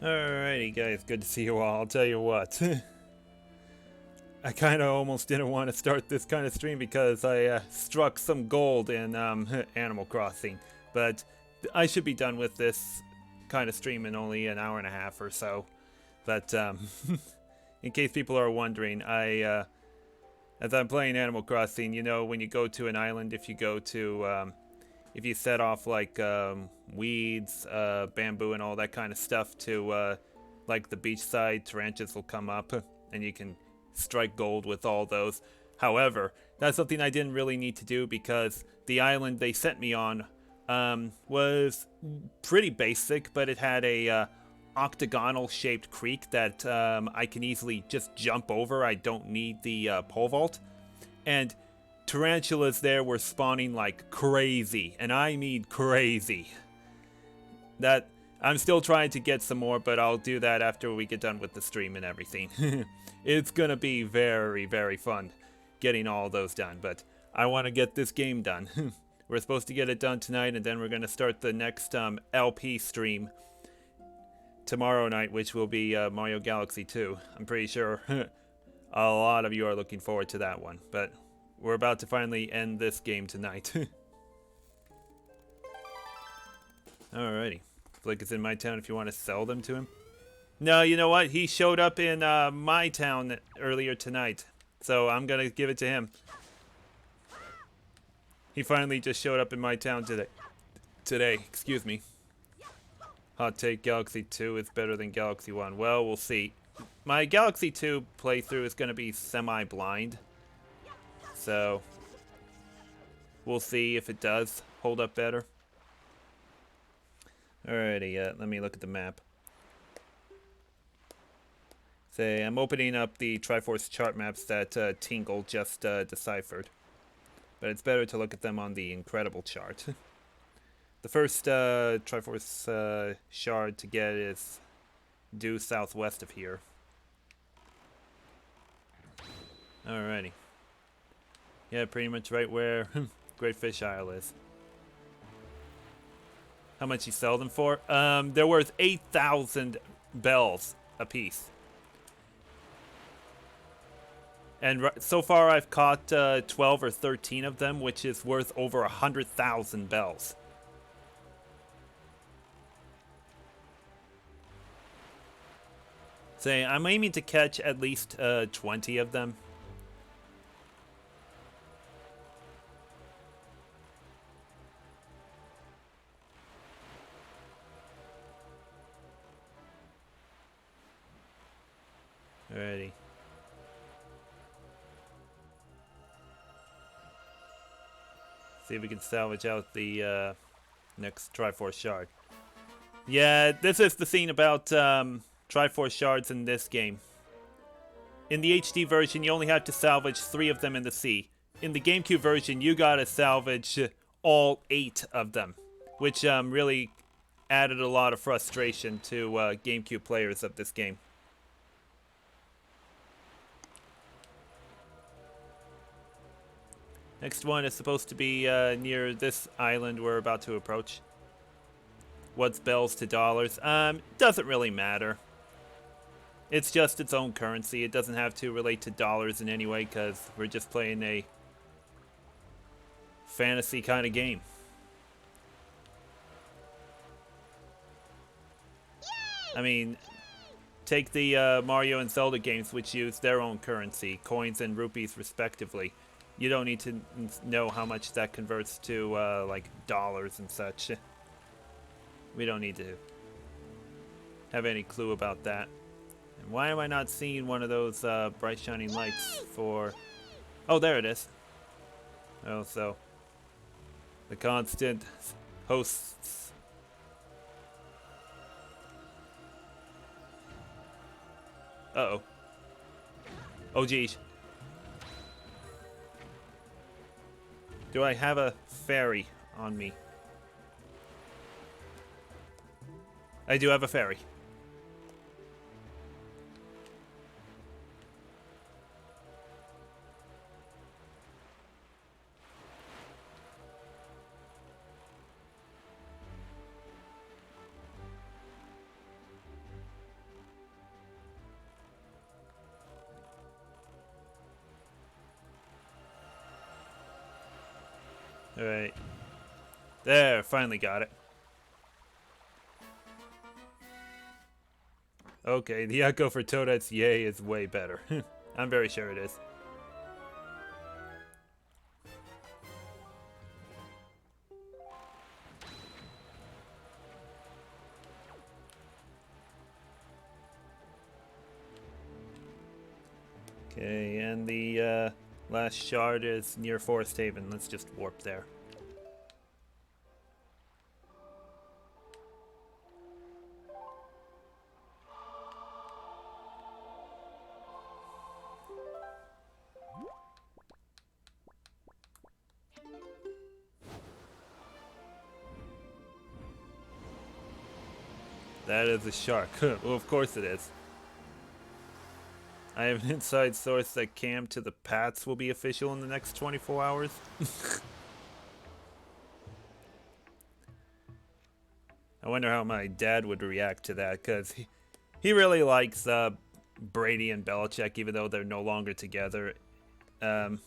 Alrighty, guys, good to see you all. I'll tell you what. I kind of almost didn't want to start this kind of stream because I struck some gold in Animal Crossing. But I should be done with this kind of stream in only an hour and a half or so. But in case people are wondering, as I'm playing Animal Crossing, you know, when you go to an island, if you go to if you set off like weeds, bamboo, and all that kind of stuff to like the beachside, tarantulas will come up, and you can strike gold with all those. However, that's something I didn't really need to do because the island they sent me on was pretty basic, but it had a octagonal shaped creek that I can easily just jump over. I don't need the pole vault. And tarantulas there were spawning like crazy, and I mean crazy. That I'm still trying to get some more, but I'll do that after we get done with the stream and everything. It's gonna be very, very fun getting all those done, but I want to get this game done. We're supposed to get it done tonight, and then we're gonna start the next LP stream tomorrow night, which will be Mario Galaxy 2. I'm pretty sure a lot of you are looking forward to that one, but we're about to finally end this game tonight. Alrighty. Flick is in my town if you want to sell them to him. No, you know what? He showed up in my town earlier tonight, so I'm gonna give it to him. He finally just showed up in my town today, excuse me. Hot take, Galaxy 2 is better than Galaxy 1. Well, we'll see. My Galaxy 2 playthrough is gonna be semi-blind, so we'll see if it does hold up better. Alrighty, let me look at the map. Say, I'm opening up the Triforce chart maps that Tingle just deciphered. But it's better to look at them on the Incredible chart. The first Triforce shard to get is due southwest of here. Alrighty. Yeah, pretty much right where Great Fish Isle is. How much you sell them for? They're worth 8,000 bells a piece. And so far I've caught 12 or 13 of them, which is worth over 100,000 bells. Say, I'm aiming to catch at least 20 of them. Alrighty. See if we can salvage out the next Triforce shard. Yeah, this is the thing about Triforce shards in this game. In the HD version, you only have to salvage 3 of them in the sea. In the GameCube version, you gotta salvage all 8 of them, which really added a lot of frustration to GameCube players of this game. Next one is supposed to be near this island we're about to approach. What's bells to dollars? Doesn't really matter. It's just its own currency. It doesn't have to relate to dollars in any way because we're just playing a fantasy kind of game. Yay! I mean, take the Mario and Zelda games, which use their own currency, coins and rupees respectively. You don't need to know how much that converts to like dollars and such. We don't need to have any clue about that. And why am I not seeing one of those bright shining lights for... Oh, there it is. Oh, so the constant hosts. Uh-oh. Oh, geez. Do I have a fairy on me? I do have a fairy. Alright. There, finally got it. Okay, the echo for Toadette's yay is way better. I'm very sure it is. Okay, and the last shard is near Forest Haven. Let's just warp there. That is a shark. Well, of course it is. I have an inside source that Cam to the Pats will be official in the next 24 hours. I wonder how my dad would react to that, because he really likes Brady and Belichick, even though they're no longer together. I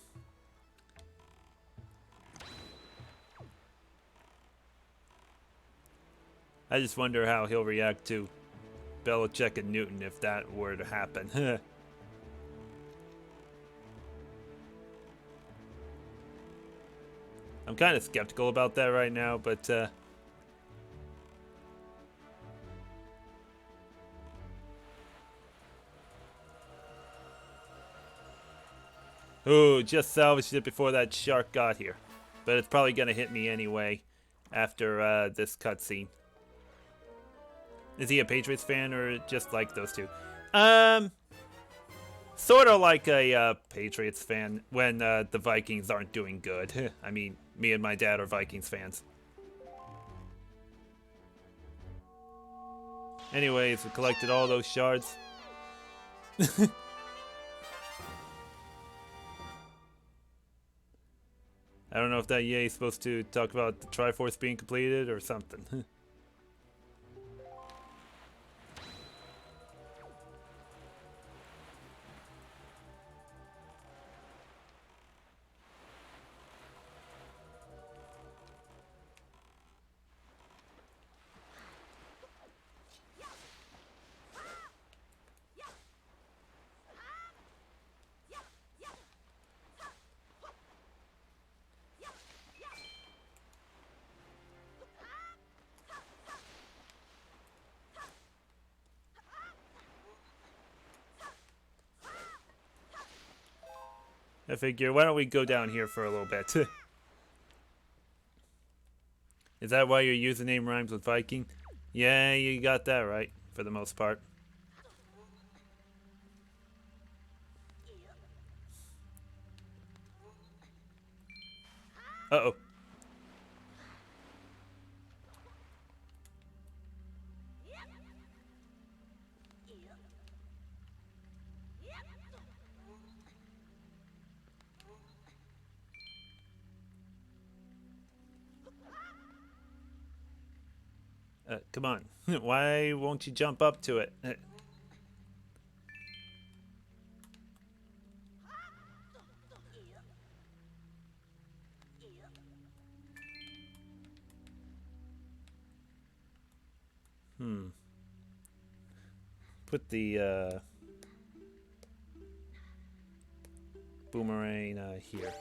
just wonder how he'll react to Belichick and Newton if that were to happen. I'm kind of skeptical about that right now, but ooh, just salvaged it before that shark got here. But it's probably gonna hit me anyway after this cutscene. Is he a Patriots fan or just like those two? Sort of like a Patriots fan when the Vikings aren't doing good. I mean, me and my dad are Vikings fans. Anyways, we collected all those shards. I don't know if that yay is supposed to talk about the Triforce being completed or something. I figure, why don't we go down here for a little bit? Is that why your username rhymes with Viking? Yeah, you got that right, for the most part. Uh-oh. Come on. Why won't you jump up to it? Put the boomerang here.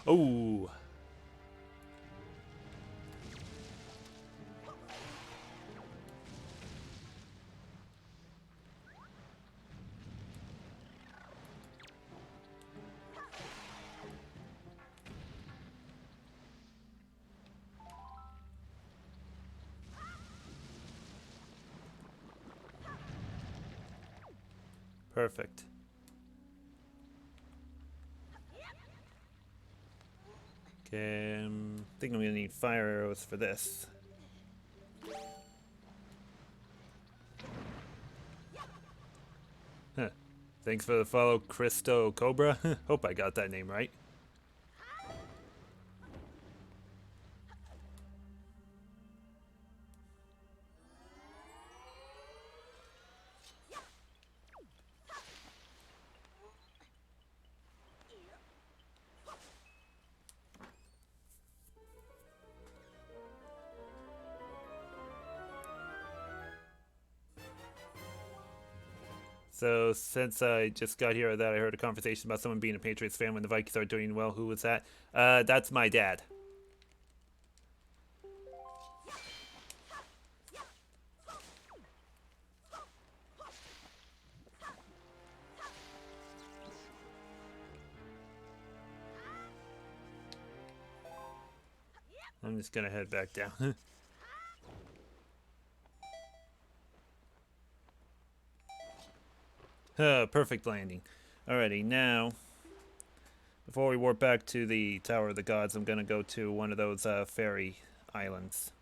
Oh. Perfect. Okay, I think I'm gonna need fire arrows for this. Thanks for the follow, Christo Cobra. Hope I got that name right. So since I just got here, that I heard a conversation about someone being a Patriots fan when the Vikings are doing well. Who was that? That's my dad. I'm just gonna head back down. Perfect landing. Alrighty, now, before we warp back to the Tower of the Gods, I'm gonna go to one of those fairy islands.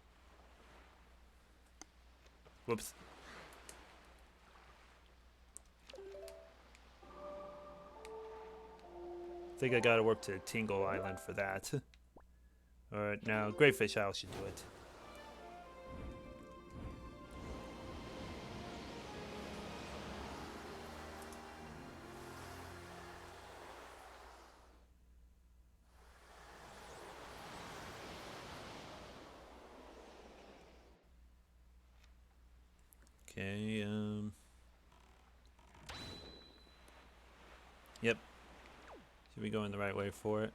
Whoops. I think I gotta warp to Tingle Island for that. Alright, now Greatfish Isle should do it. Okay, Yep. Should be going the right way for it.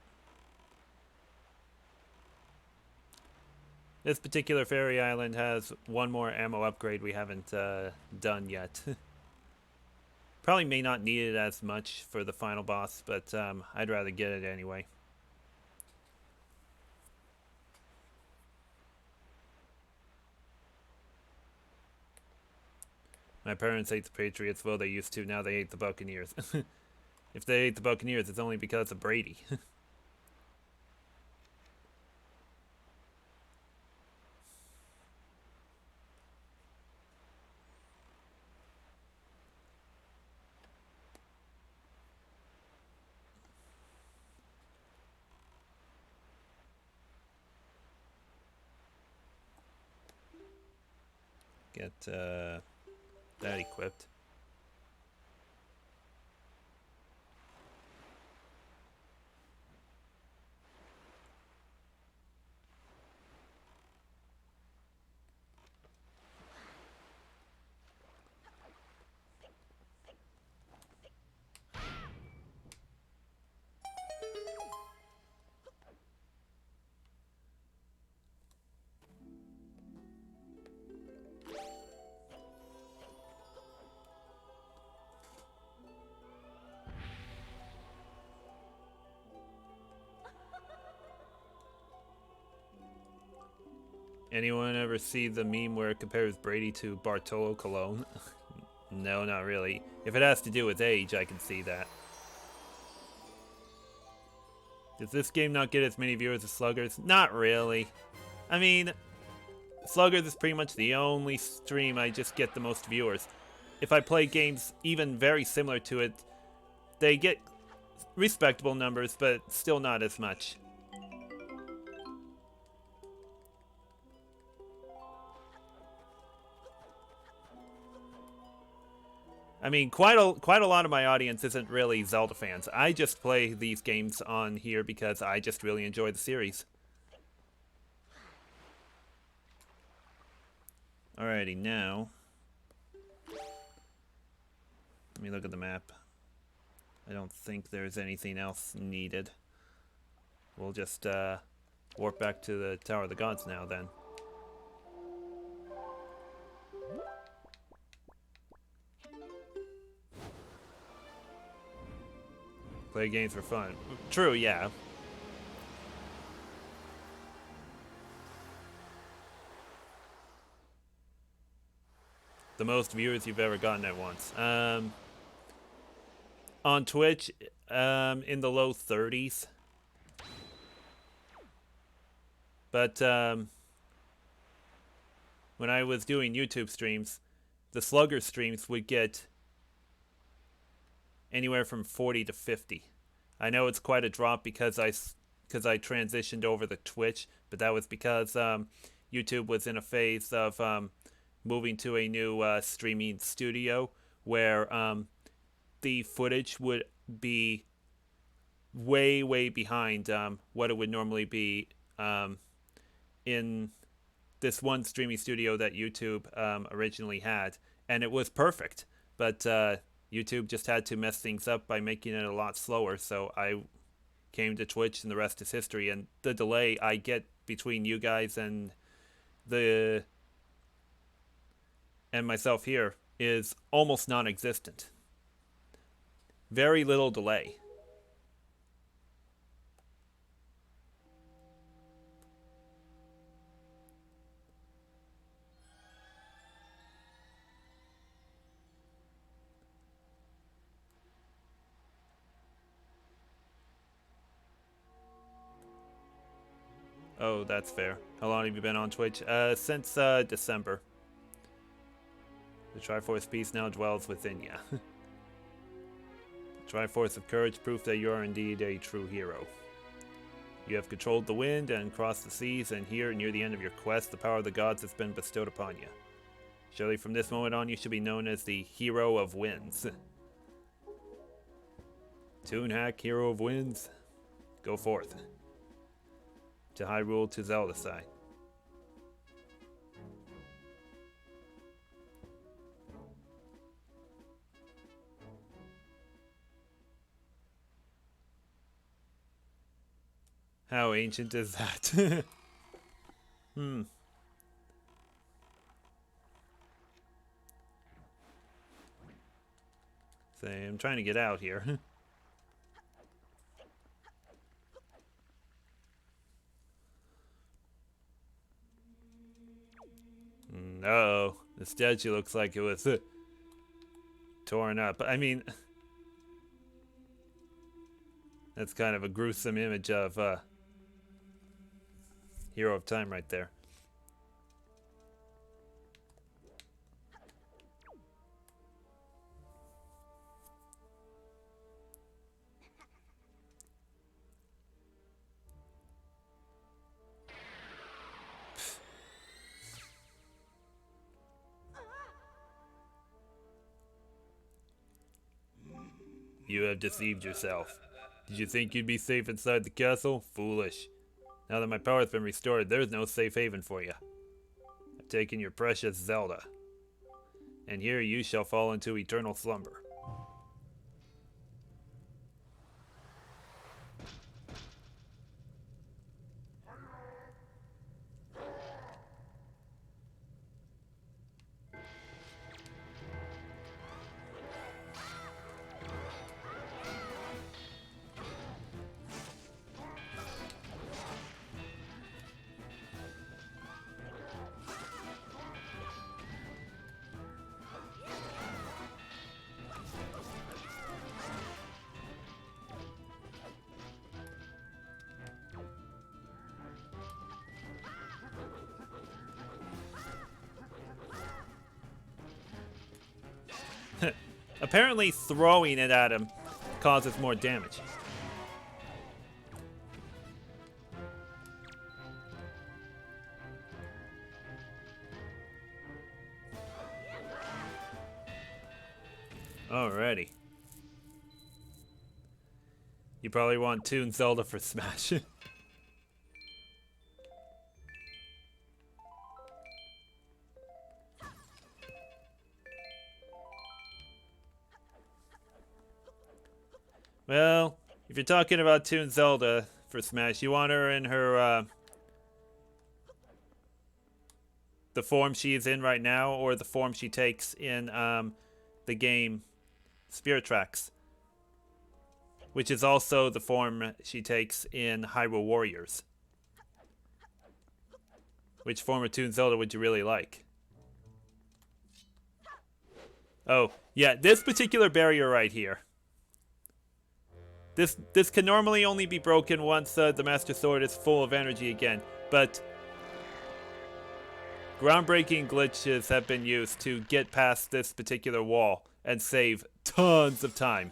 This particular fairy island has one more ammo upgrade we haven't done yet. Probably may not need it as much for the final boss, but I'd rather get it anyway. My parents hate the Patriots. Well, they used to. Now they hate the Buccaneers. If they hate the Buccaneers, it's only because of Brady. Get that equipped. Anyone ever see the meme where it compares Brady to Bartolo Colon? No, not really. If it has to do with age, I can see that. Does this game not get as many viewers as Sluggers? Not really. I mean, Sluggers is pretty much the only stream I just get the most viewers. If I play games even very similar to it, they get respectable numbers, but still not as much. I mean, quite a lot of my audience isn't really Zelda fans. I just play these games on here because I just really enjoy the series. Alrighty, now let me look at the map. I don't think there's anything else needed. We'll just warp back to the Tower of the Gods now then. Play games for fun. True, yeah. The most viewers you've ever gotten at once. On Twitch, in the low 30s. But when I was doing YouTube streams, the Slugger streams would get anywhere from 40 to 50. I know it's quite a drop because I transitioned over to Twitch, but that was because YouTube was in a phase of moving to a new streaming studio where the footage would be way behind what it would normally be in this one streaming studio that YouTube originally had, and it was perfect. But YouTube just had to mess things up by making it a lot slower, so I came to Twitch, and the rest is history. And the delay I get between you guys and myself here is almost non-existent. Very little delay. Oh, that's fair. How long have you been on Twitch? Since December. The Triforce Peace now dwells within you. Triforce of Courage, proof that you are indeed a true hero. You have controlled the wind and crossed the seas, and here, near the end of your quest, the power of the gods has been bestowed upon you. Surely from this moment on, you should be known as the Hero of Winds. Toonhack, Hero of Winds. Go forth. To Hyrule, to Zelda side. How ancient is that? So I'm trying to get out here. No, the statue looks like it was torn up. I mean, that's kind of a gruesome image of Hero of Time right there. You have deceived yourself. Did you think you'd be safe inside the castle? Foolish. Now that my power has been restored, there's no safe haven for you. I've taken your precious Zelda, and here you shall fall into eternal slumber. Apparently throwing it at him causes more damage. Alrighty. You probably want Toon Zelda for Smash. Well, if you're talking about Toon Zelda for Smash, you want her in her, the form she is in right now, or the form she takes in, the game Spirit Tracks, which is also the form she takes in Hyrule Warriors. Which form of Toon Zelda would you really like? Oh, yeah, this particular barrier right here. This can normally only be broken once the Master Sword is full of energy again, but groundbreaking glitches have been used to get past this particular wall and save tons of time.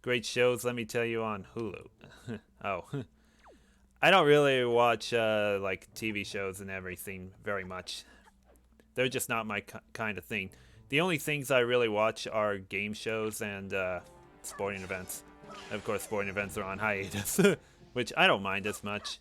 Great shows, let me tell you, on Hulu. Oh. I don't really watch like TV shows and everything very much. They're just not my kind of thing. The only things I really watch are game shows and sporting events. Of course, sporting events are on hiatus, which I don't mind as much.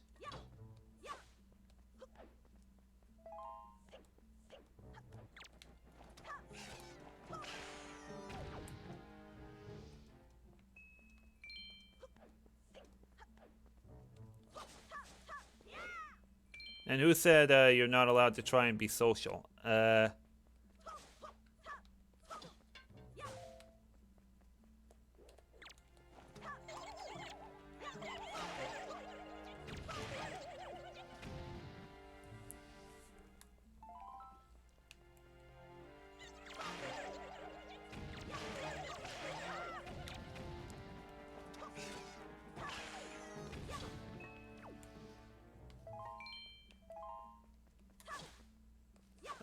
And who said you're not allowed to try and be social?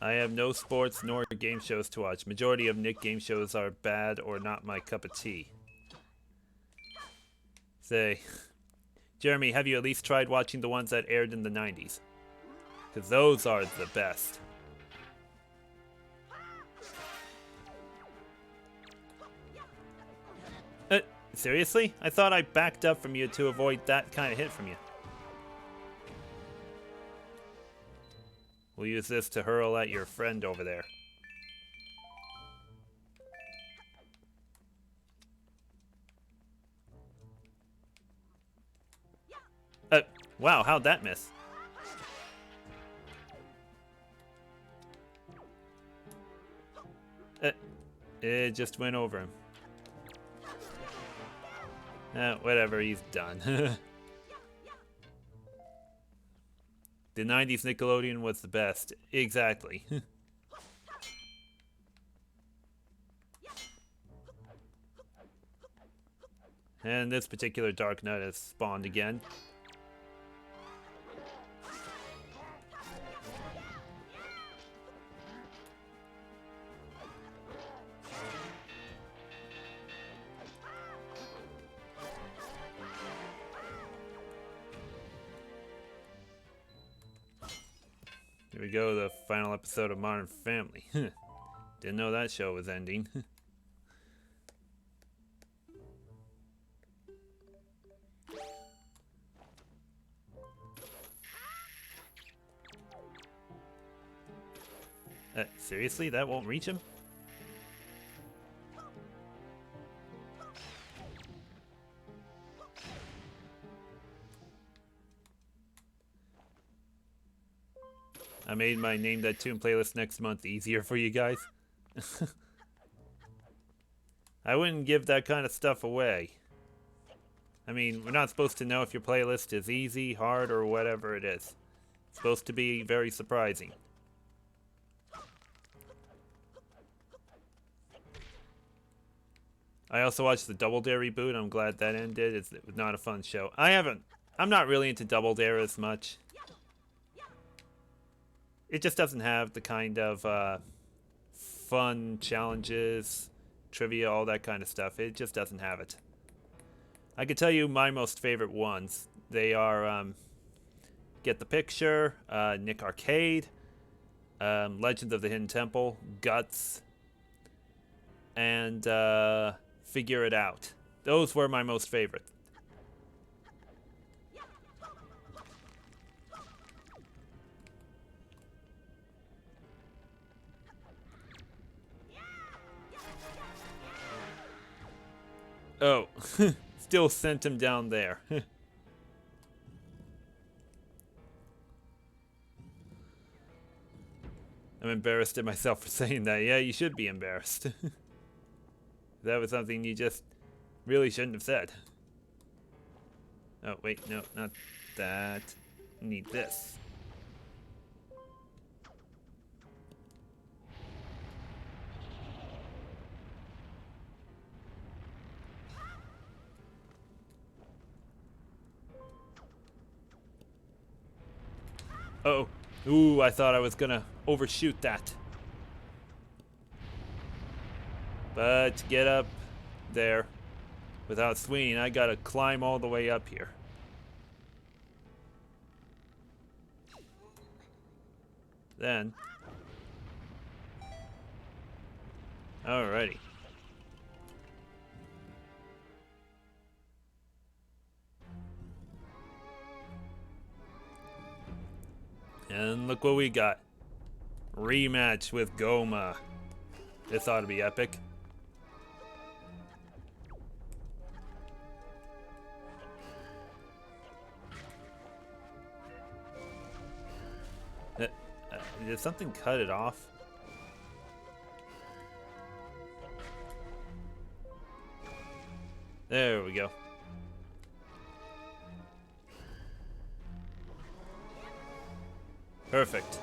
I have no sports nor game shows to watch. Majority of Nick game shows are bad or not my cup of tea. Say, Jeremy, have you at least tried watching the ones that aired in the 90s? Because those are the best. Seriously? I thought I backed up from you to avoid that kind of hit from you. We'll use this to hurl at your friend over there. Wow, how'd that miss? It just went over him. Whatever, he's done. The 90s Nickelodeon was the best. Exactly. And this particular Dark Knight has spawned again. Here we go, the final episode of Modern Family. Didn't know that show was ending. Seriously? That won't reach him? I made my Name That Tune playlist next month easier for you guys. I wouldn't give that kind of stuff away. I mean, we're not supposed to know if your playlist is easy, hard, or whatever it is. It's supposed to be very surprising. I also watched the Double Dare reboot. I'm glad that ended. It was not a fun show. I'm not really into Double Dare as much. It just doesn't have the kind of fun challenges, trivia, all that kind of stuff. It just doesn't have it. I could tell you my most favorite ones. They are Get the Picture, Nick Arcade, Legend of the Hidden Temple, Guts, and Figure It Out. Those were my most favorite. Oh, still sent him down there. I'm embarrassed at myself for saying that. Yeah, you should be embarrassed. That was something you just really shouldn't have said. Oh, wait, no, not that. Need this. Uh-oh. Ooh, I thought I was gonna overshoot that. But get up there. Without swinging, I gotta climb all the way up here. Then... Alrighty. And look what we got. Rematch with Goma. This ought to be epic. Did something cut it off? There we go. Perfect.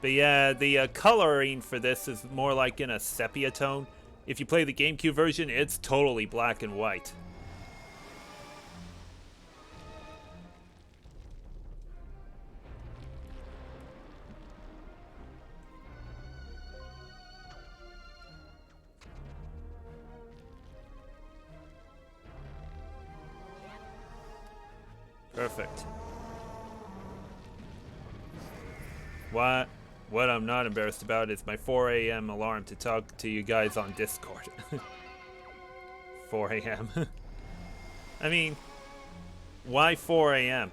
But yeah, the coloring for this is more like in a sepia tone. If you play the GameCube version, it's totally black and white. Perfect. What I'm not embarrassed about is my 4 a.m. alarm to talk to you guys on Discord. 4 a.m. I mean, why 4 a.m.?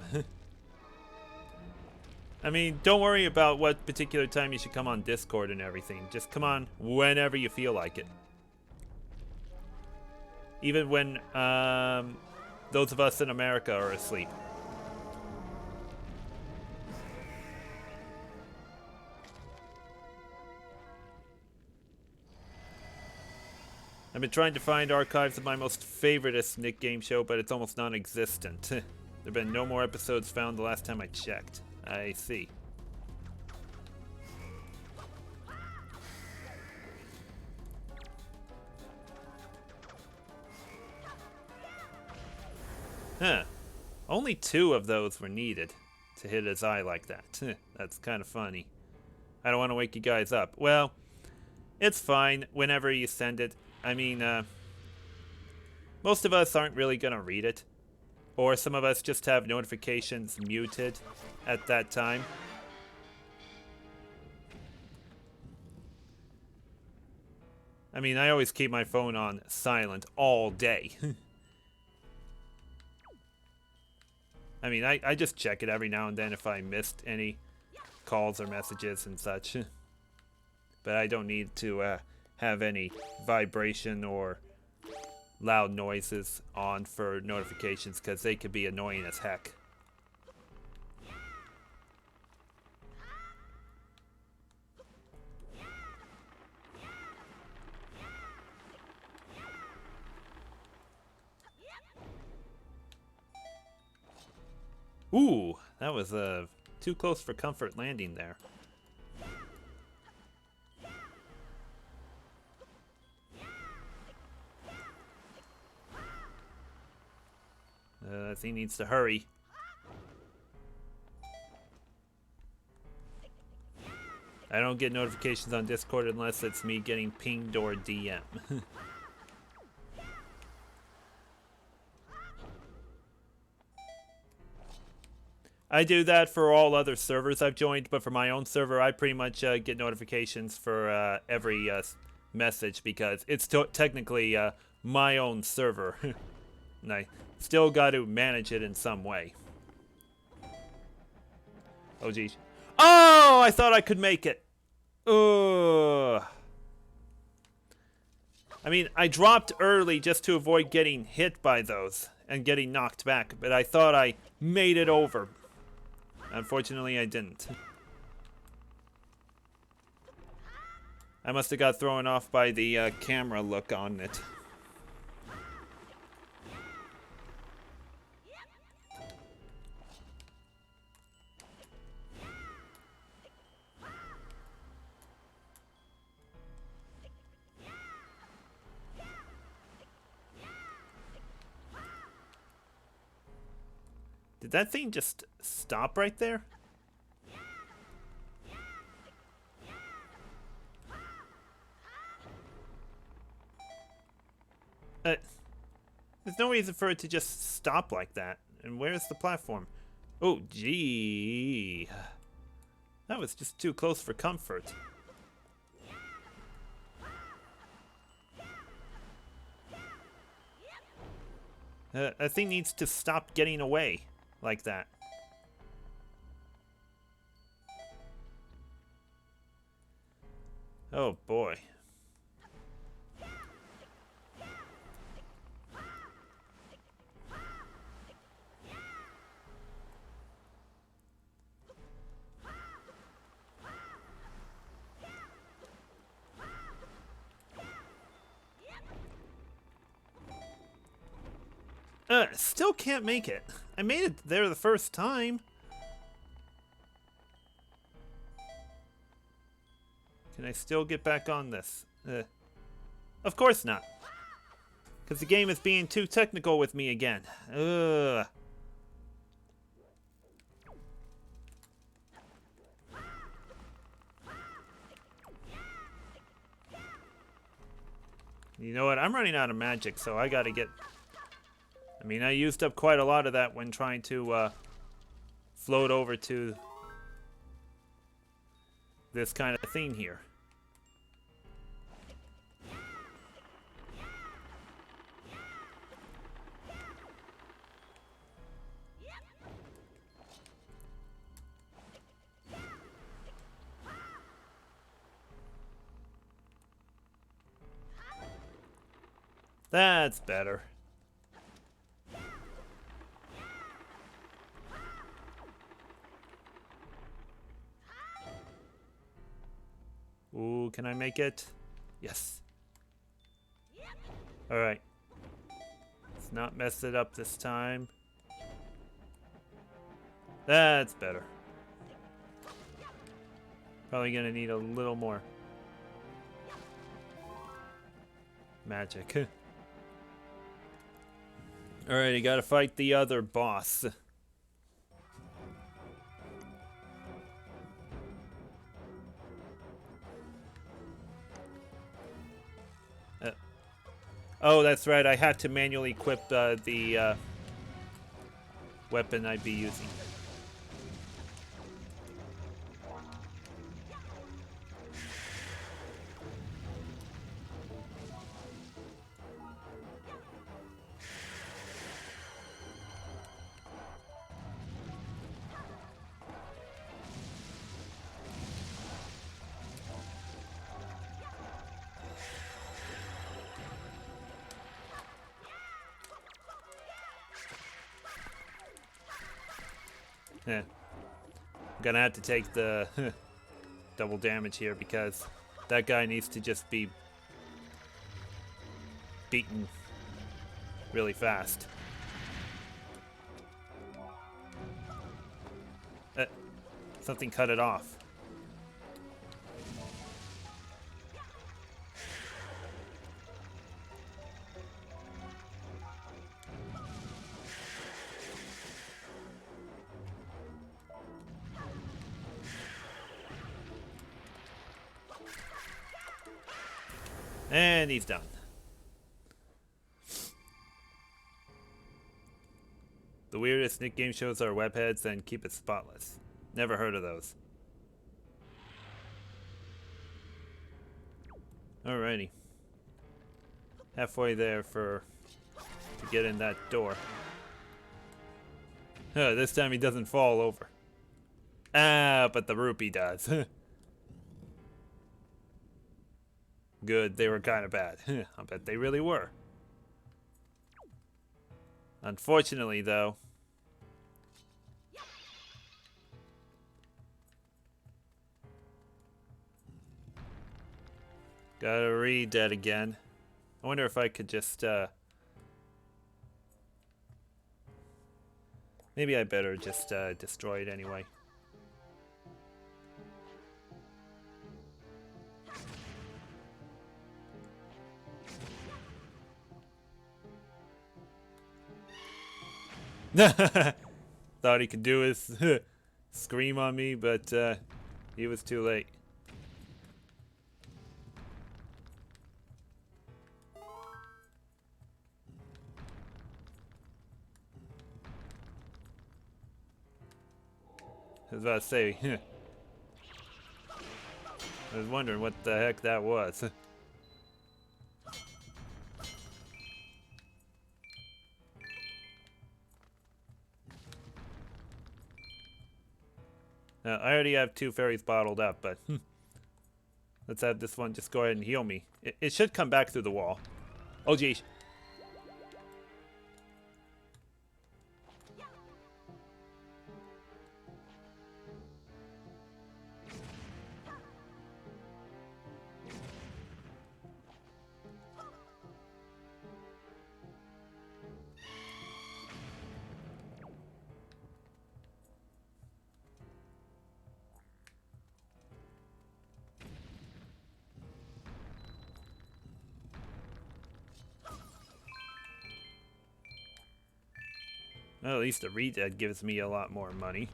I mean, don't worry about what particular time you should come on Discord and everything. Just come on whenever you feel like it. Even when those of us in America are asleep. I've been trying to find archives of my most favoritist Nick game show, but it's almost non-existent. There have been no more episodes found the last time I checked. I see. Huh. Only 2 of those were needed to hit his eye like that. That's kind of funny. I don't want to wake you guys up. Well, it's fine whenever you send it. I mean, most of us aren't really going to read it. Or some of us just have notifications muted at that time. I mean, I always keep my phone on silent all day. I mean, I just check it every now and then if I missed any calls or messages and such. But I don't need to have any vibration or loud noises on for notifications because they could be annoying as heck. Ooh, that was too close for comfort landing there. That thing needs to hurry. I don't get notifications on Discord unless it's me getting pinged or DM. I do that for all other servers I've joined, but for my own server, I pretty much get notifications for every message because it's technically my own server. And I still got to manage it in some way. Oh, geez. Oh, I thought I could make it. Ugh. I mean, I dropped early just to avoid getting hit by those and getting knocked back, but I thought I made it over. Unfortunately, I didn't. I must have got thrown off by the camera look on it. Did that thing just stop right there? Uh, there's no reason for it to just stop like that. And where's the platform? Oh, gee. That was just too close for comfort. That thing needs to stop getting away like that. Oh boy. Still can't make it. I made it there the first time. Can I still get back on this? Of course not. Because the game is being too technical with me again. Ugh. You know what? I'm running out of magic, so I gotta get... I mean, I used up quite a lot of that when trying to float over to this kind of thing here. That's better. Ooh, can I make it? Yes. Alright. Let's not mess it up this time. That's better. Probably gonna need a little more magic. Alright, you gotta fight the other boss. Oh, that's right. I had to manually equip the weapon I'd be using. Yeah. I'm gonna have to take the double damage here because that guy needs to just be beaten really fast. Something cut it off. And he's done. The weirdest nickname shows are webheads and keep it spotless. Never heard of those. Alrighty. Halfway there to get in that door. This time he doesn't fall over. Ah, but the rupee does. Good, they were kind of bad. I bet they really were. Unfortunately, though, gotta read that again. I wonder if I could just, maybe I better just, destroy it anyway. Thought he could do his scream on me, but he was too late. I was about to say, I was wondering what the heck that was. Now, I already have 2 fairies bottled up, but let's have this one just go ahead and heal me. It should come back through the wall. Oh, geez. Well, at least the redead gives me a lot more money.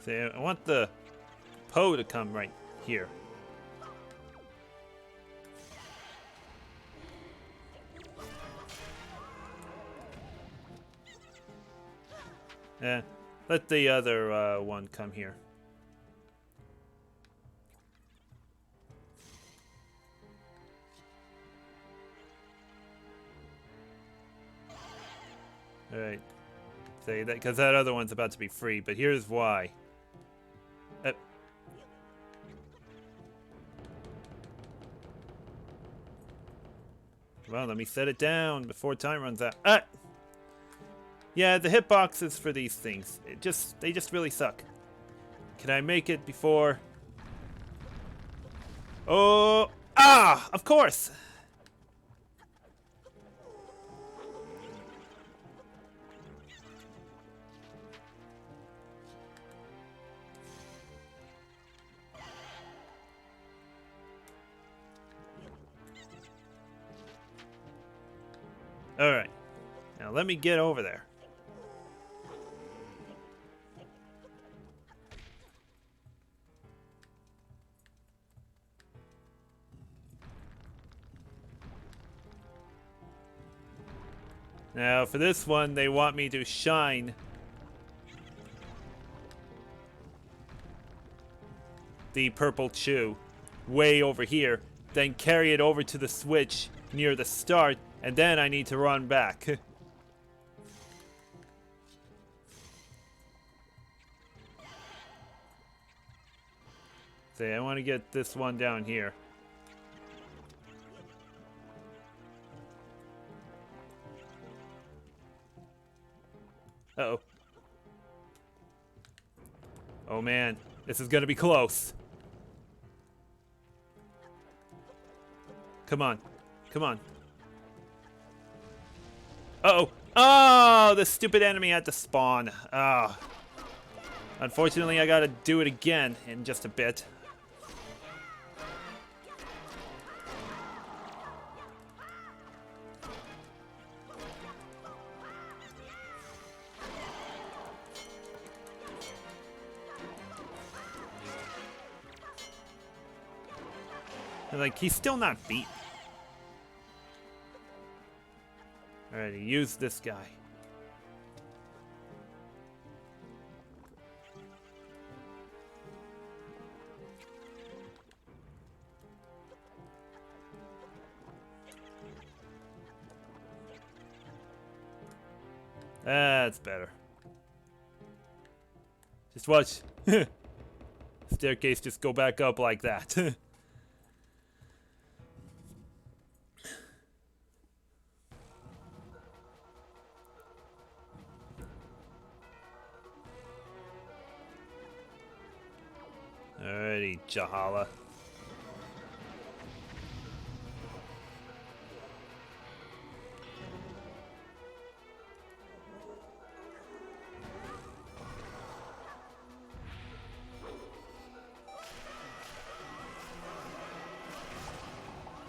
See, I want the Poe to come right here. Let the other one come here. Alright. Say that, because that other one's about to be free, but here's why. Well, let me set it down before time runs out. Ah! Yeah, the hitboxes for these things, they just really suck. Can I make it before? Oh! Ah! Of course! Alright. Now let me get over there. Now for this one, they want me to shine the purple chew way over here, then carry it over to the switch near the start, and then I need to run back. Say, I want to get this one down here. Uh-oh. Oh man, this is gonna be close. Come on. Come on. Uh-oh. Oh, the stupid enemy had to spawn. Ah. Unfortunately, I gotta do it again in just a bit. Like, he's still not beat. Alrighty, use this guy. That's better. Just watch. Staircase just go back up like that. Alrighty, Jahala.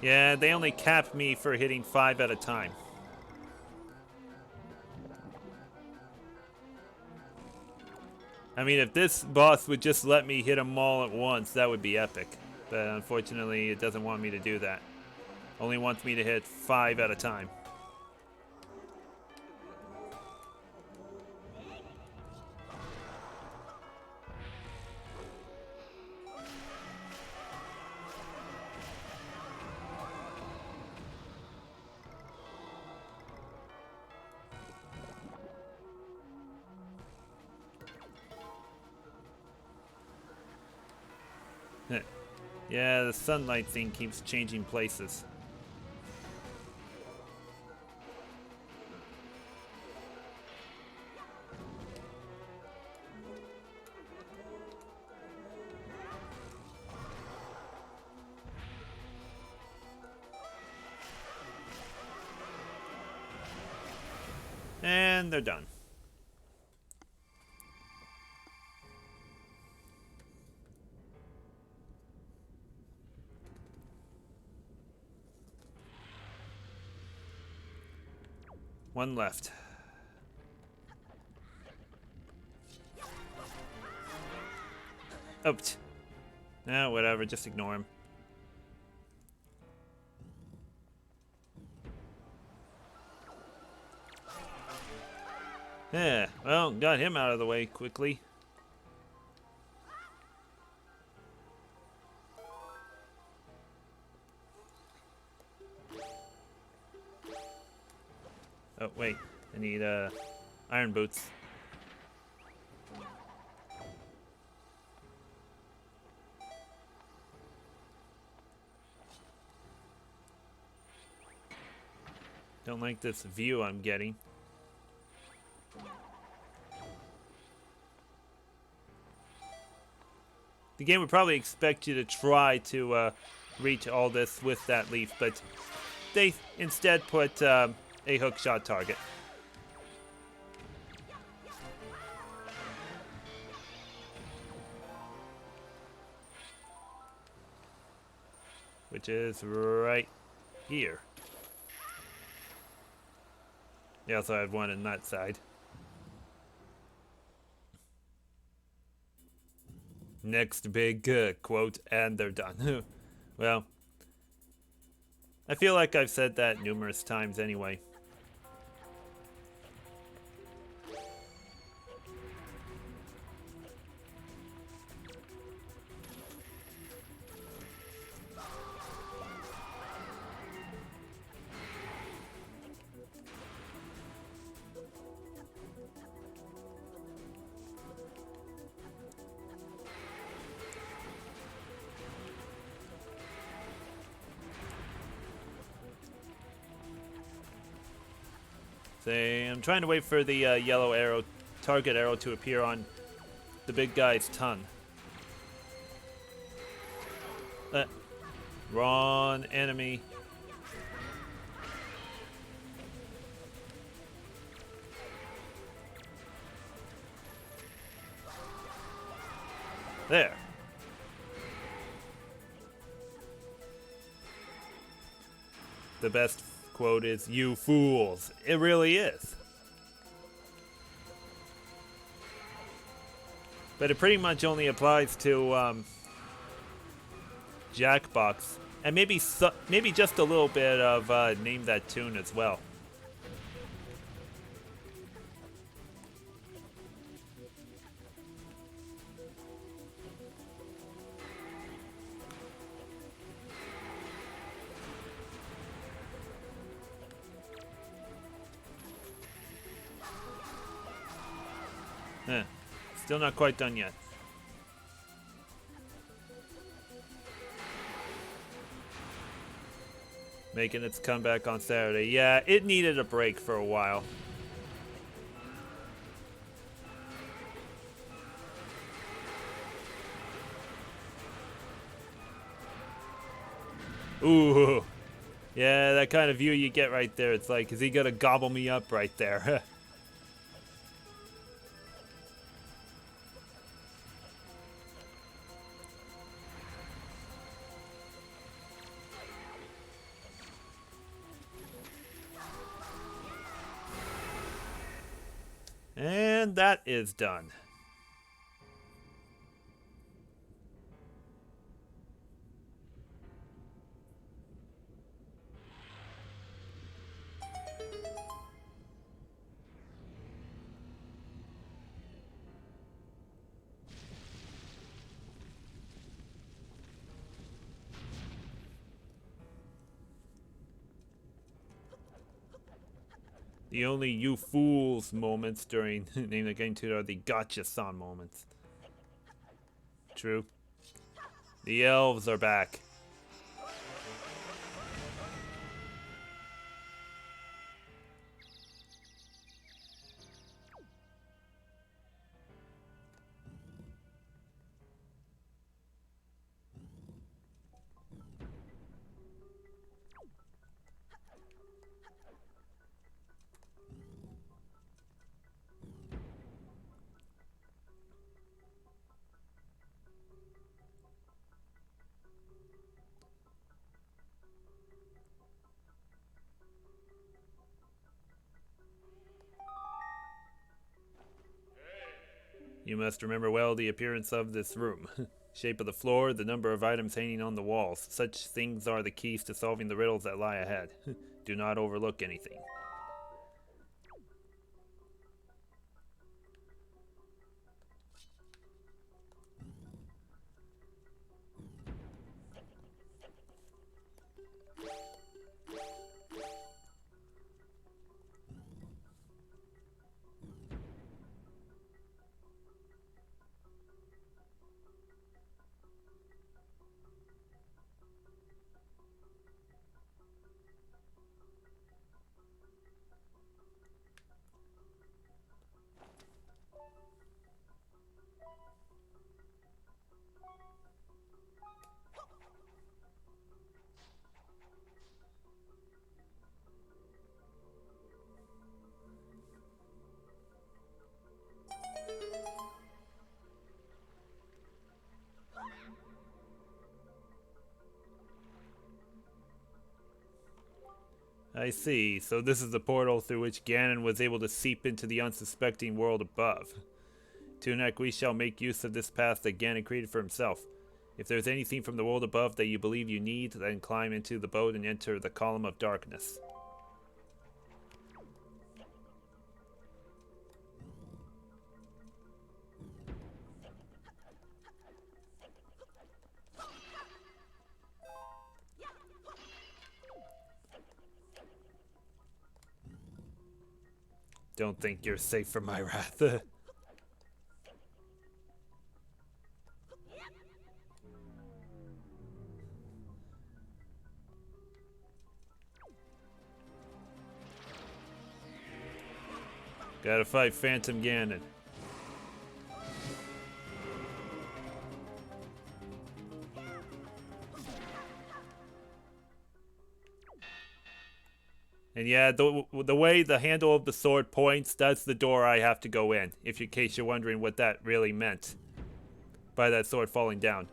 Yeah, they only cap me for hitting 5 at a time. I mean, if this boss would just let me hit them all at once, that would be epic. But unfortunately, it doesn't want me to do that. Only wants me to hit 5 at a time. Yeah, the sunlight thing keeps changing places. And they're done. One left. Oops. Nah, whatever, just ignore him. Yeah, well, got him out of the way quickly. Oh, wait. I need, iron boots. Don't like this view I'm getting. The game would probably expect you to try to reach all this with that leaf, but they instead put a hookshot target. Which is right here. They also had one on that side. Next big quote, and they're done. Well, I feel like I've said that numerous times anyway. Say, I'm trying to wait for the yellow arrow, target arrow to appear on the big guy's tongue. Wrong enemy. There. The best quote is, "You fools." It really is. But it pretty much only applies to Jackbox, and maybe just a little bit of Name That Tune as well. Still not quite done yet. Making its comeback on Saturday. Yeah, it needed a break for a while. Ooh. Yeah, that kind of view you get right there. It's like, is he gonna gobble me up right there? And that is done. The only you fools moments during Name the Game 2 are the gotcha-san moments. True. The elves are back. You must remember well the appearance of this room. Shape of the floor, the number of items hanging on the walls. Such things are the keys to solving the riddles that lie ahead. Do not overlook anything. I see. So this is the portal through which Ganon was able to seep into the unsuspecting world above. Tunak, we shall make use of this path that Ganon created for himself. If there's anything from the world above that you believe you need, then climb into the boat and enter the column of darkness. Don't think you're safe from my wrath. Gotta fight Phantom Ganon. And yeah, the way the handle of the sword points, that's the door I have to go in, in case you're wondering what that really meant by that sword falling down.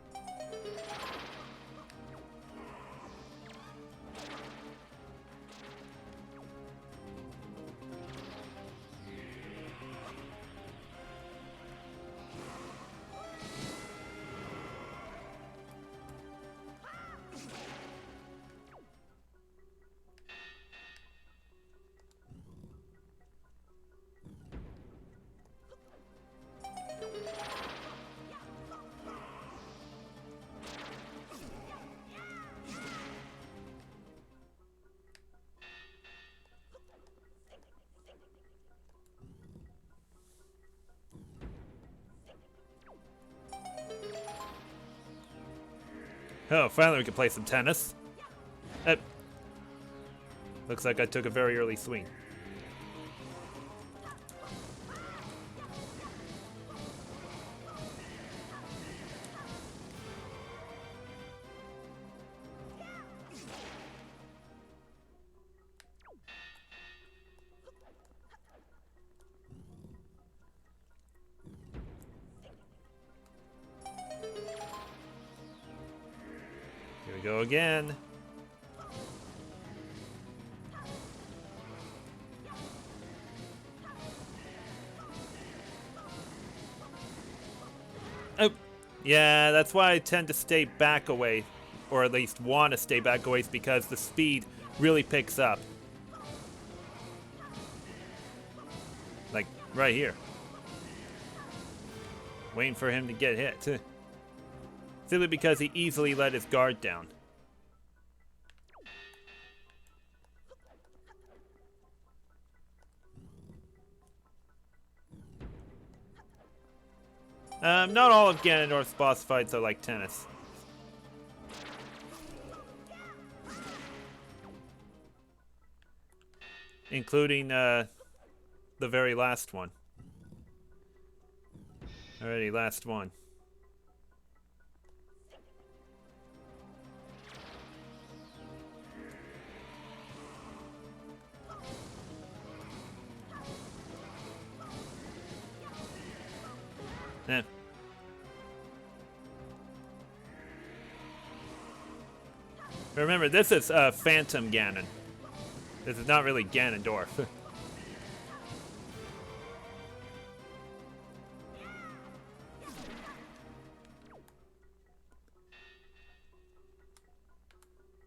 Oh, finally we can play some tennis. Looks like I took a very early swing. Here we go again. Oh, yeah, that's why I tend to stay back away, or at least want to stay back away, because the speed really picks up. Like, right here. Waiting for him to get hit. Simply because he easily let his guard down. Not all of Ganondorf's boss fights are like tennis. Including, the very last one. Alrighty, last one. Eh. Remember, this is Phantom Ganon. This is not really Ganondorf.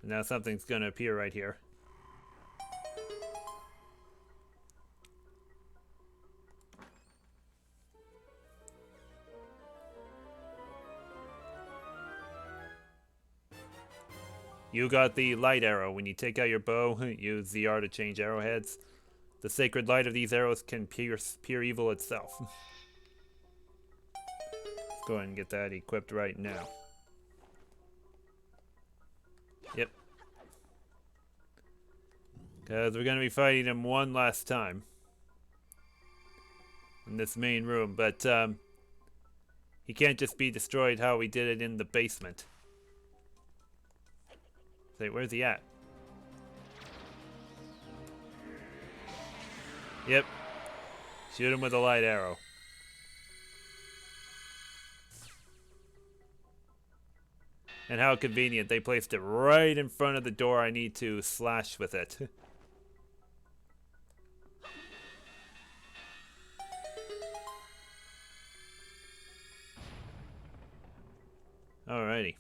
Now something's gonna appear right here. You got the light arrow. When you take out your bow, use ZR to change arrowheads. The sacred light of these arrows can pierce pure evil itself. Let's go ahead and get that equipped right now. Yep. Because we're going to be fighting him one last time. In this main room, but he can't just be destroyed how we did it in the basement. Say, where's he at? Yep. Shoot him with a light arrow. And how convenient, they placed it right in front of the door I need to slash with it. Alrighty.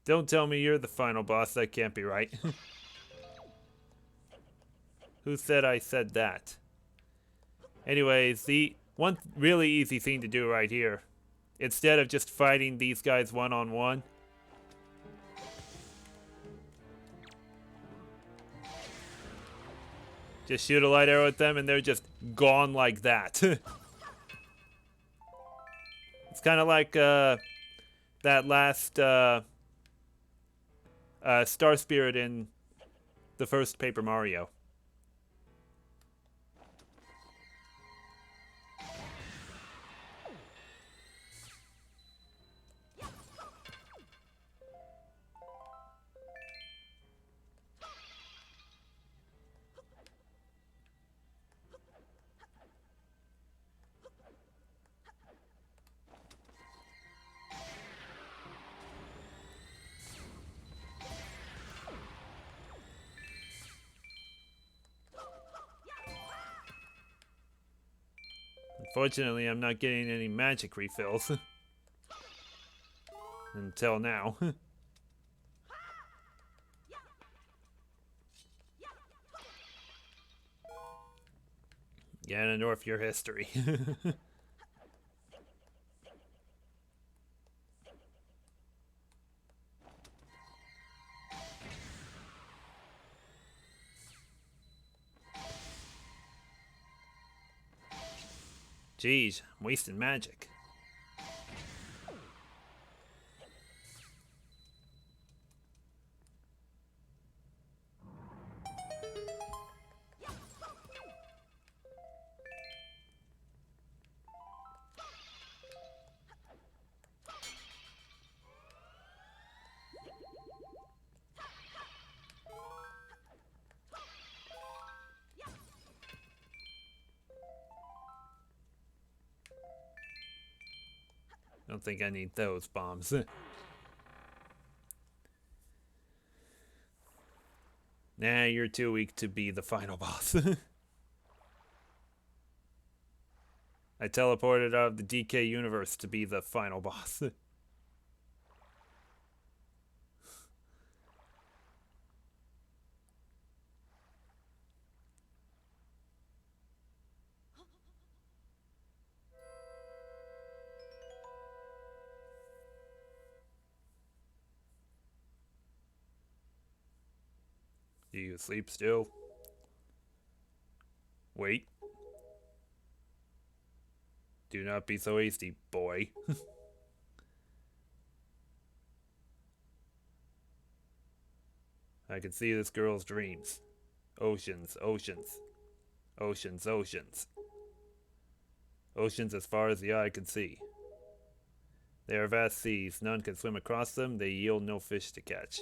Don't tell me you're the final boss, that can't be right. Who said I said that? Anyways, the one really easy thing to do right here, instead of just fighting these guys one-on-one, just shoot a light arrow at them and they're just gone like that. It's kind of like that last Star Spirit in the first Paper Mario. Unfortunately, I'm not getting any magic refills. Until now. Ganondorf, your history. Jeez, I'm wasting magic. Don't think I need those bombs. Nah, you're too weak to be the final boss. I teleported out of the DK universe to be the final boss. You asleep still? Wait. Do not be so hasty, boy. I can see this girl's dreams. Oceans, oceans, oceans, oceans. Oceans as far as the eye can see. They are vast seas, none can swim across them, they yield no fish to catch.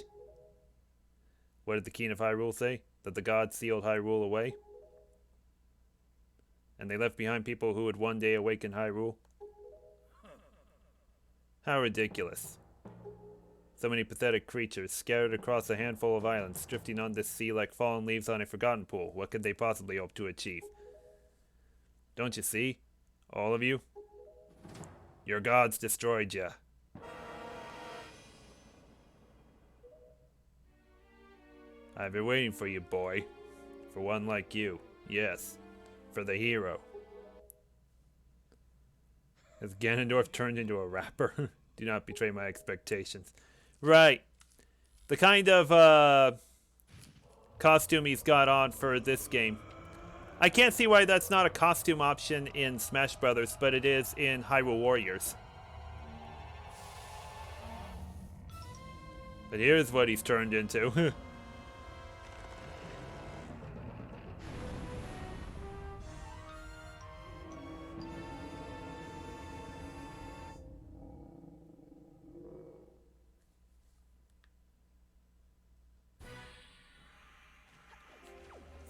What did the King of Hyrule say? That the gods sealed Hyrule away? And they left behind people who would one day awaken Hyrule? How ridiculous. So many pathetic creatures, scattered across a handful of islands, drifting on this sea like fallen leaves on a forgotten pool. What could they possibly hope to achieve? Don't you see? All of you? Your gods destroyed ya. I've been waiting for you, boy. For one like you. Yes. For the hero. Has Ganondorf turned into a rapper? Do not betray my expectations. Right. The kind of costume he's got on for this game. I can't see why that's not a costume option in Smash Brothers, but it is in Hyrule Warriors. But here's what he's turned into.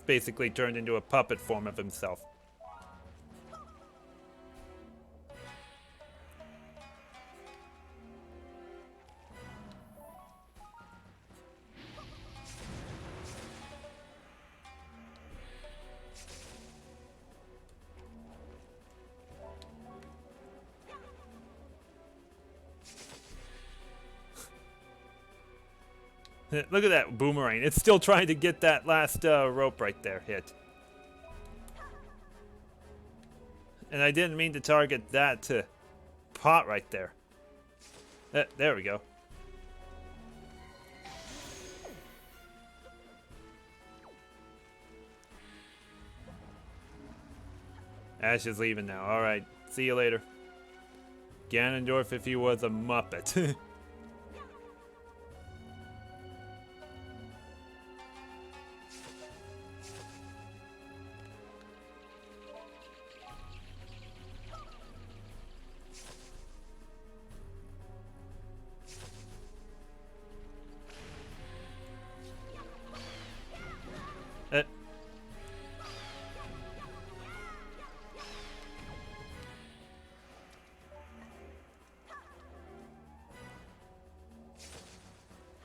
Basically turned into a puppet form of himself. Look at that boomerang. It's still trying to get that last rope right there hit. And I didn't mean to target that pot right there. There we go. Ash is leaving now. Alright, see you later. Ganondorf if he was a Muppet.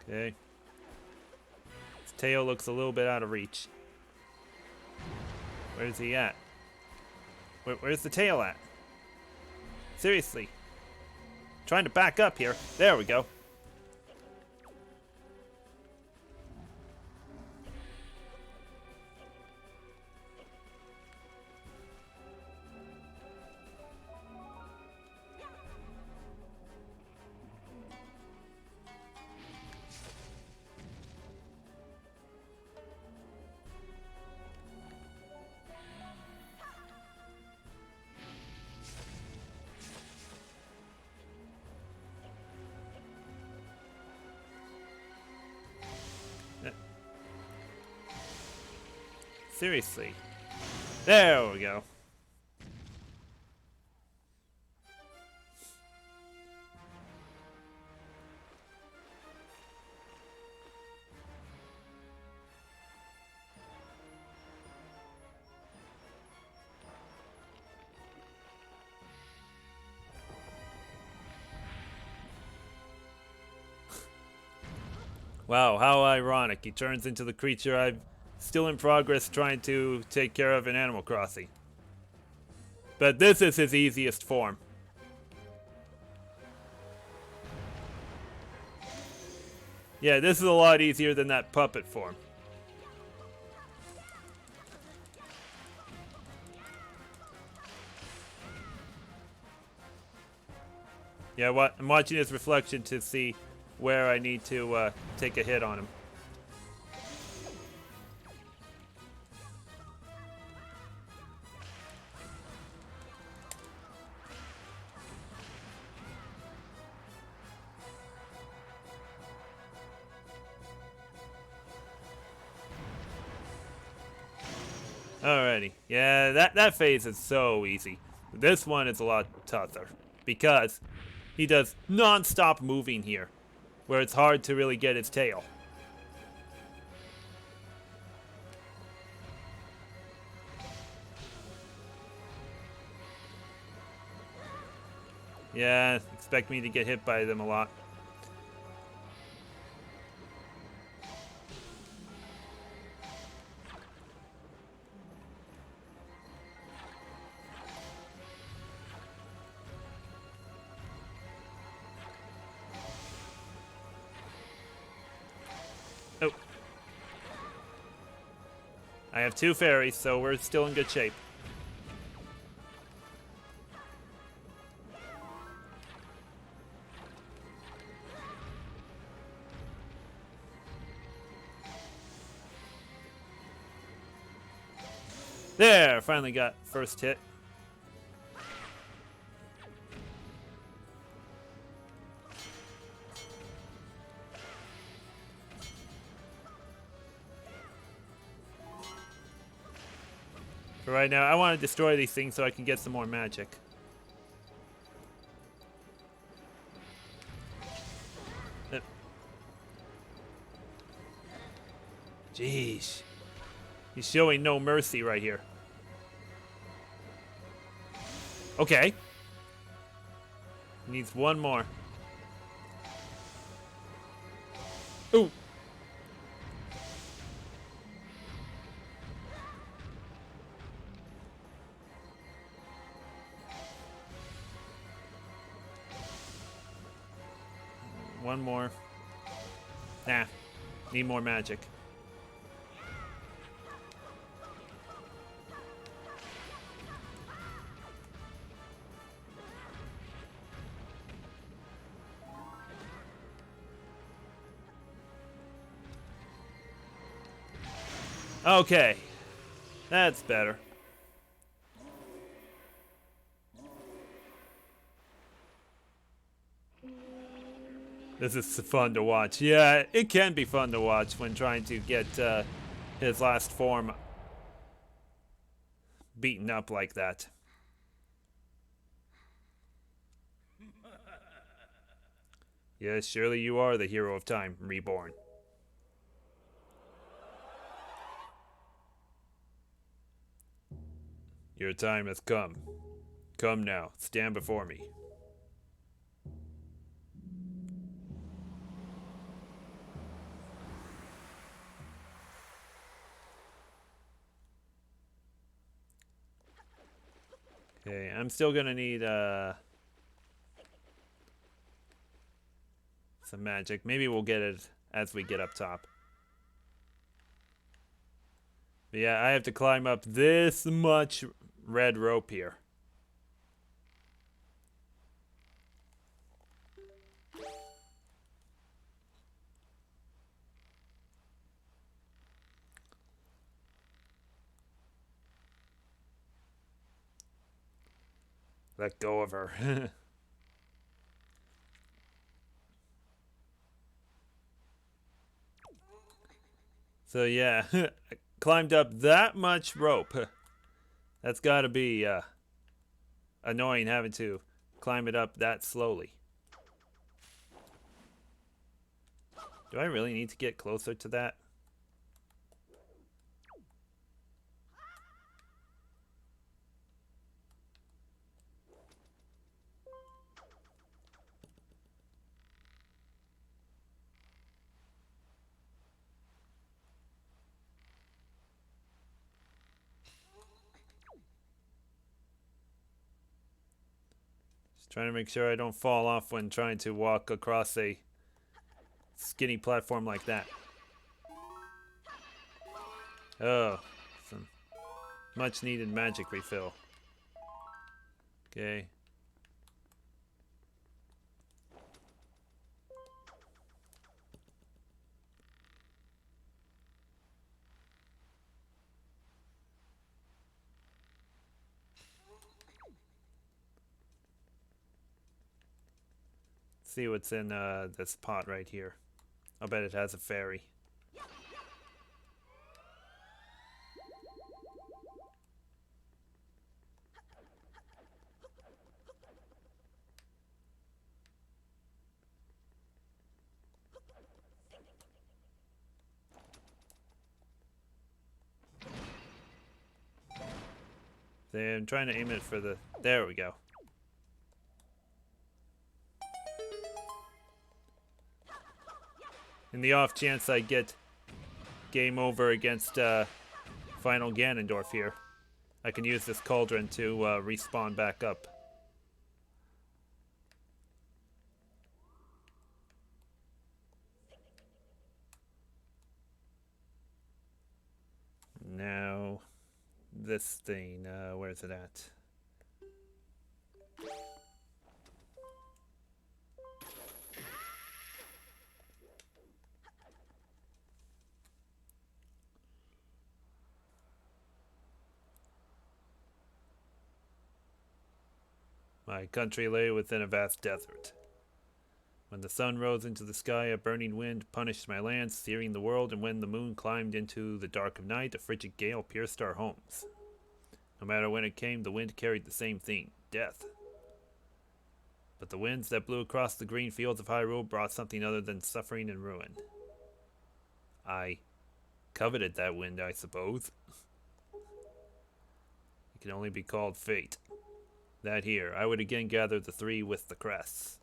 Okay. His tail looks a little bit out of reach. Where's he at? Where's the tail at? Seriously. Trying to back up here. There we go. Seriously. There we go. Wow, how ironic. He turns into the creature I'm still in progress trying to take care of in Animal Crossing. But this is his easiest form. Yeah, this is a lot easier than that puppet form. Yeah, I'm watching his reflection to see where I need to take a hit on him. Alrighty. Yeah, that phase is so easy. This one is a lot tougher because he does non-stop moving here, where it's hard to really get his tail. Yeah, expect me to get hit by them a lot. Oh. I have 2 fairies, so we're still in good shape. There, finally got first hit. For right now, I want to destroy these things so I can get some more magic. Jeez. He's showing no mercy right here. Okay. Needs one more. Ooh. One more. Nah. Need more magic. Okay. That's better. This is fun to watch. Yeah, it can be fun to watch when trying to get his last form beaten up like that. Yes, surely you are the hero of time, reborn. Your time has come. Come now, stand before me. Okay, I'm still gonna need some magic. Maybe we'll get it as we get up top. But yeah, I have to climb up this much red rope here. Let go of her. So yeah, I climbed up that much rope. That's gotta be annoying having to climb it up that slowly. Do I really need to get closer to that? Just trying to make sure I don't fall off when trying to walk across a skinny platform like that. Oh, some much needed magic refill. Okay. See what's in this pot right here. I'll bet it has a fairy. I'm trying to aim it for the... There we go. In the off chance I get game over against Final Ganondorf here, I can use this cauldron to respawn back up. Now, this thing, where's it at? My country lay within a vast desert. When the sun rose into the sky, a burning wind punished my land, searing the world, and when the moon climbed into the dark of night, a frigid gale pierced our homes. No matter when it came, the wind carried the same thing, death. But the winds that blew across the green fields of Hyrule brought something other than suffering and ruin. I coveted that wind, I suppose. It can only be called fate. That here, I would again gather the three with the crests.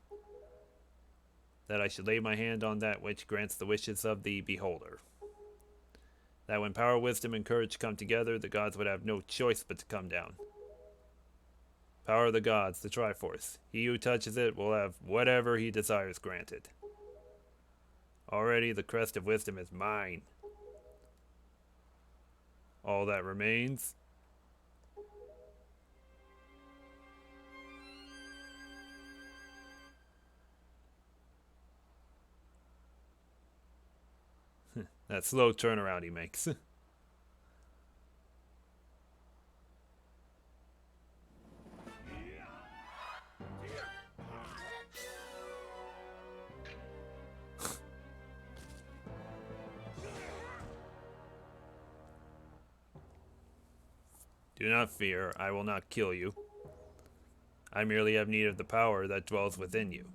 That I should lay my hand on that which grants the wishes of the beholder. That when power, wisdom, and courage come together, the gods would have no choice but to come down. Power of the gods, the Triforce. He who touches it will have whatever he desires granted. Already the crest of wisdom is mine. All that remains... that slow turnaround he makes. Do not fear, I will not kill you. I merely have need of the power that dwells within you.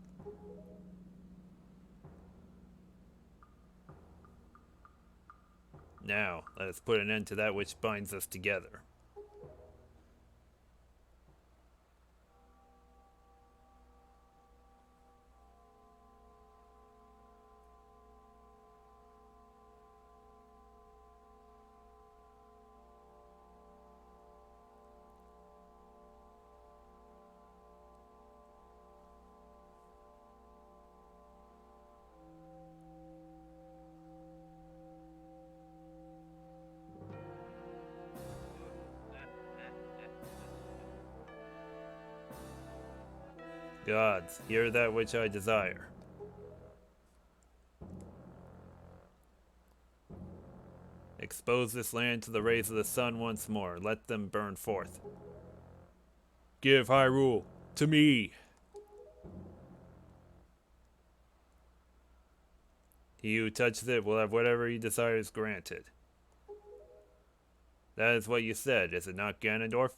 Now, let us put an end to that which binds us together. Gods, hear that which I desire. Expose this land to the rays of the sun once more. Let them burn forth. Give Hyrule to me. He who touches it will have whatever he desires granted. That is what you said, is it not, Ganondorf?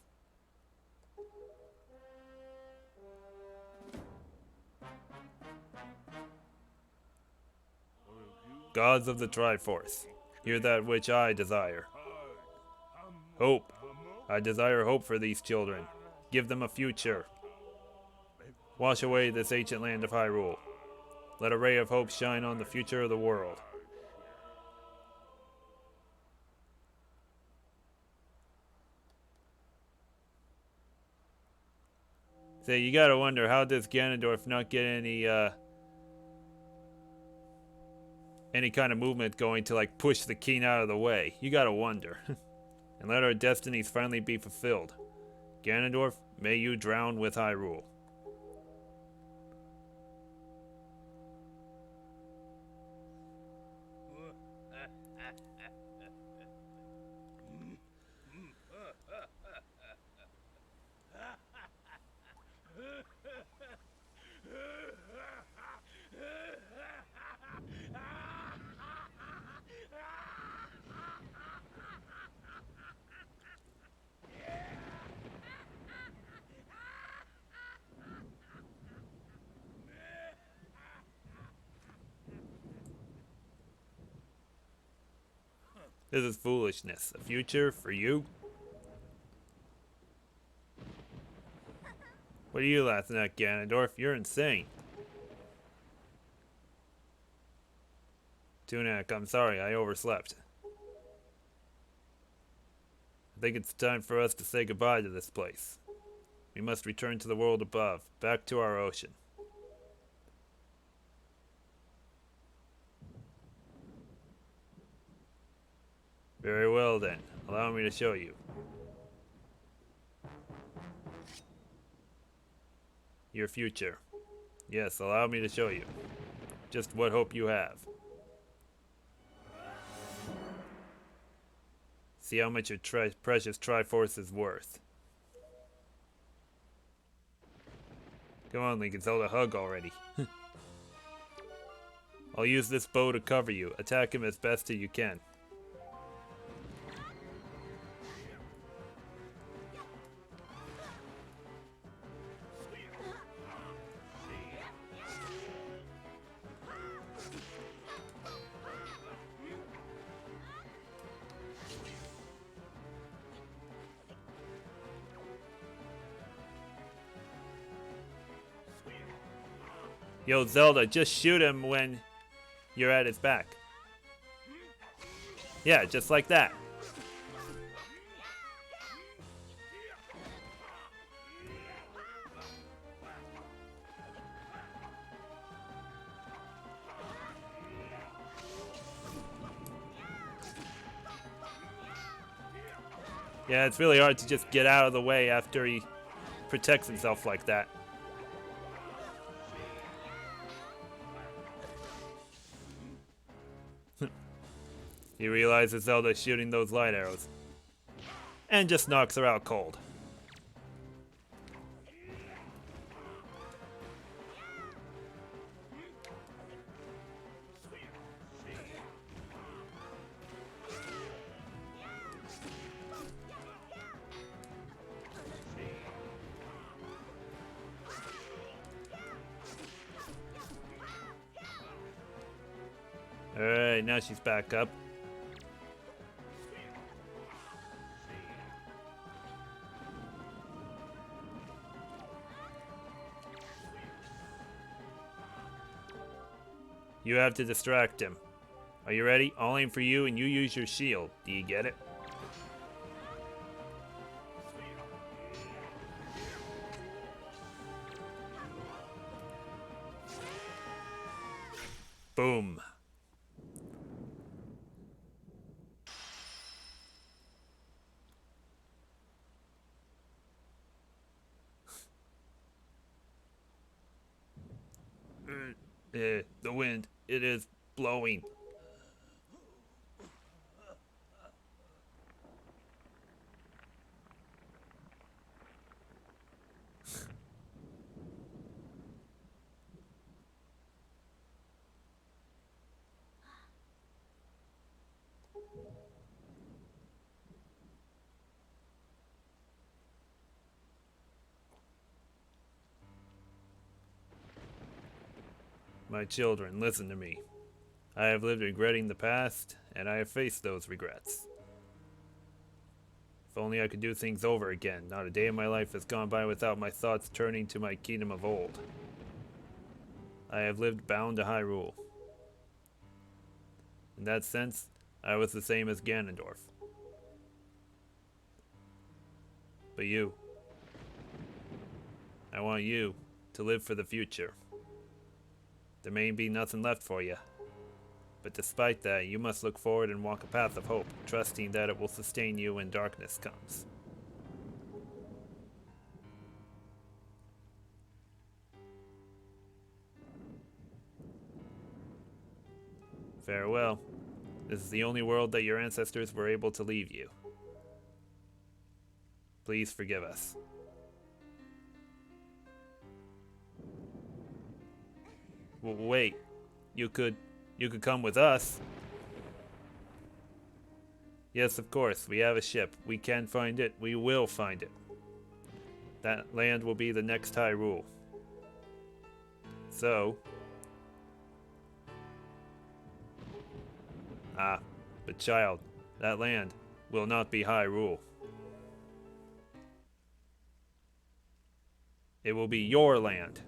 Gods of the Triforce, hear that which I desire. Hope. I desire hope for these children. Give them a future. Wash away this ancient land of Hyrule. Let a ray of hope shine on the future of the world. So you gotta wonder, how does Ganondorf not get any kind of movement going to like push the king out of the way? You gotta wonder. And let our destinies finally be fulfilled. Ganondorf, may you drown with Hyrule. This is foolishness. A future for you? What are you laughing at, Ganondorf? You're insane. Tunak, I'm sorry, I overslept. I think it's time for us to say goodbye to this place. We must return to the world above, back to our ocean. Very well then, allow me to show you. Your future. Yes, allow me to show you. Just what hope you have. See how much your precious Triforce is worth. Come on, Link and Zelda, hug already. I'll use this bow to cover you. Attack him as best as you can. Yo, Zelda, just shoot him when you're at his back. Yeah, just like that. Yeah, it's really hard to just get out of the way after he protects himself like that. He realizes Zelda's shooting those light arrows. And just knocks her out cold. Alright, now she's back up. You have to distract him. Are you ready? I'll aim for you and you use your shield. Do you get it? Boom. The wind, it is blowing. My children, listen to me. I have lived regretting the past, and I have faced those regrets. If only I could do things over again, not a day in my life has gone by without my thoughts turning to my kingdom of old. I have lived bound to Hyrule. In that sense, I was the same as Ganondorf. But you, I want you to live for the future. There may be nothing left for you. But despite that, you must look forward and walk a path of hope, trusting that it will sustain you when darkness comes. Farewell. This is the only world that your ancestors were able to leave you. Please forgive us. Wait, you could come with us. Yes, of course, we have a ship. We can find it. We will find it. That land will be the next Hyrule. So... but child, that land will not be Hyrule. It will be your land.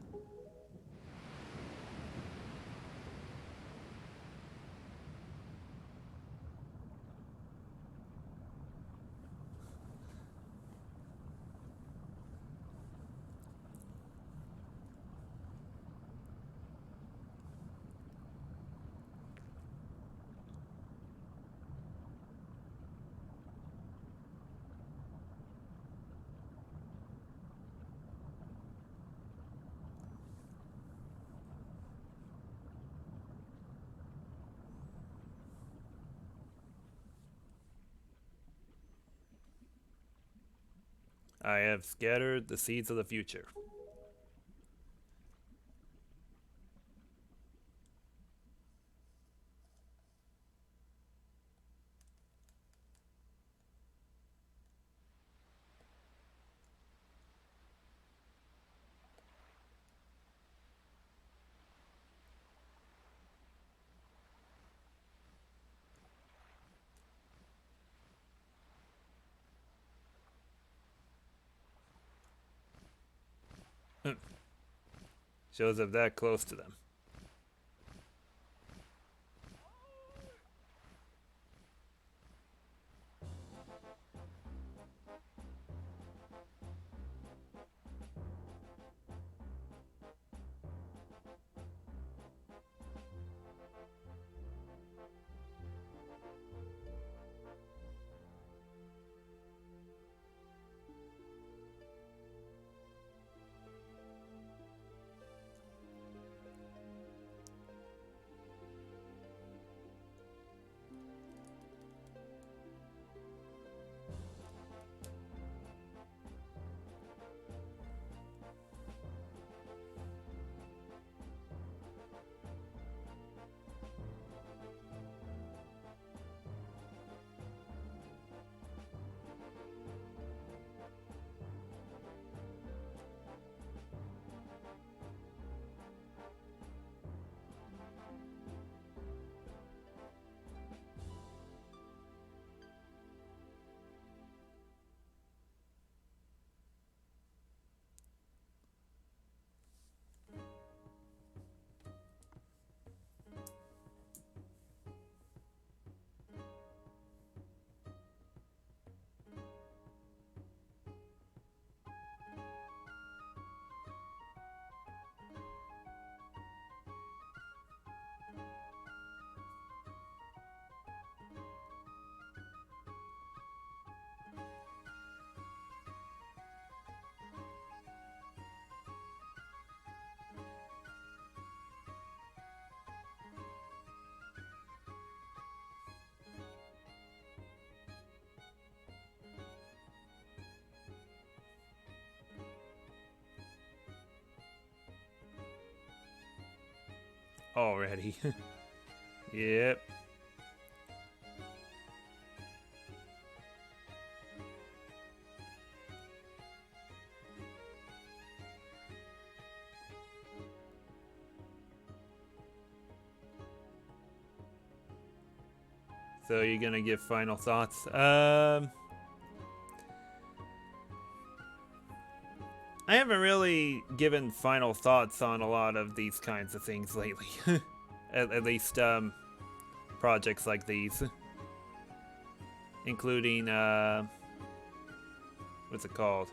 I have scattered the seeds of the future. Shows up that close to them. Already. Yep. So you're gonna give final thoughts? I haven't really given final thoughts on a lot of these kinds of things lately. at least, projects like these. Including, what's it called?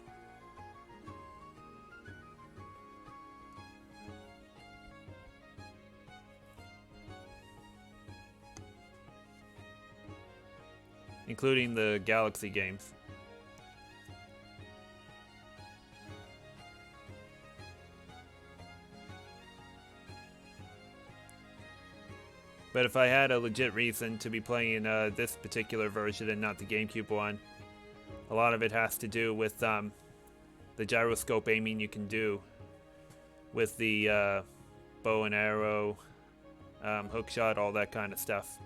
including the Galaxy games. But if I had a legit reason to be playing this particular version and not the GameCube one, a lot of it has to do with the gyroscope aiming you can do with the bow and arrow, hook shot, all that kind of stuff.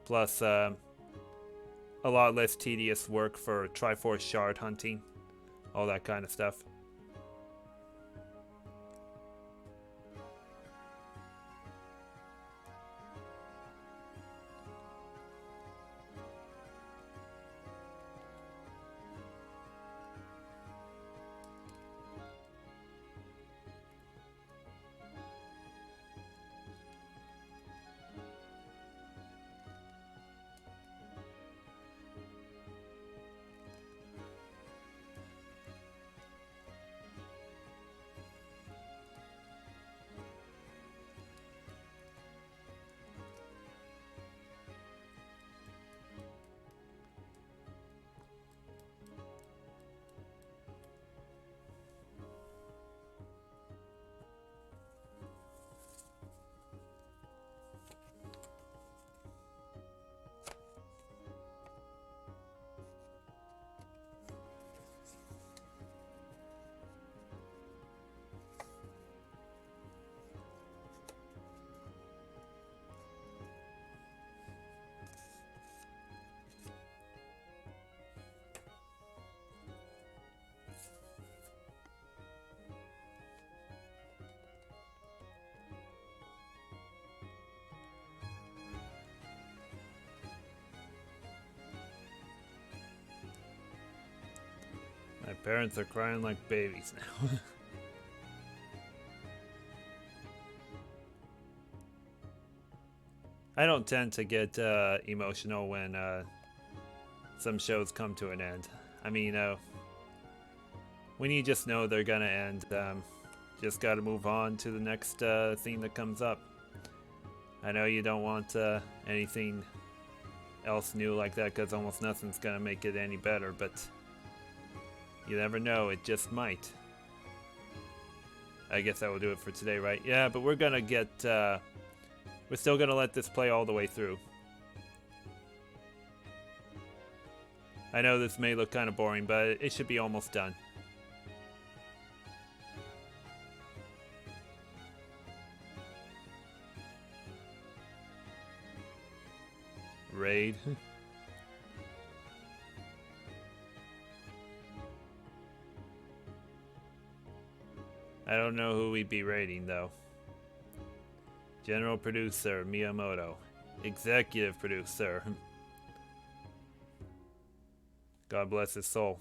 Plus, a lot less tedious work for Triforce shard hunting, all that kind of stuff. My parents are crying like babies now. I don't tend to get emotional when some shows come to an end. I mean, when you just know they're gonna end, just gotta move on to the next thing that comes up. I know you don't want anything else new like that because almost nothing's gonna make it any better, but you never know, it just might. I guess that will do it for today, right? Yeah, but we're gonna get, we're still gonna let this play all the way through. I know this may look kind of boring, but it should be almost done. Raid. I don't know who we'd be raiding, though. General Producer, Miyamoto. Executive Producer. God bless his soul.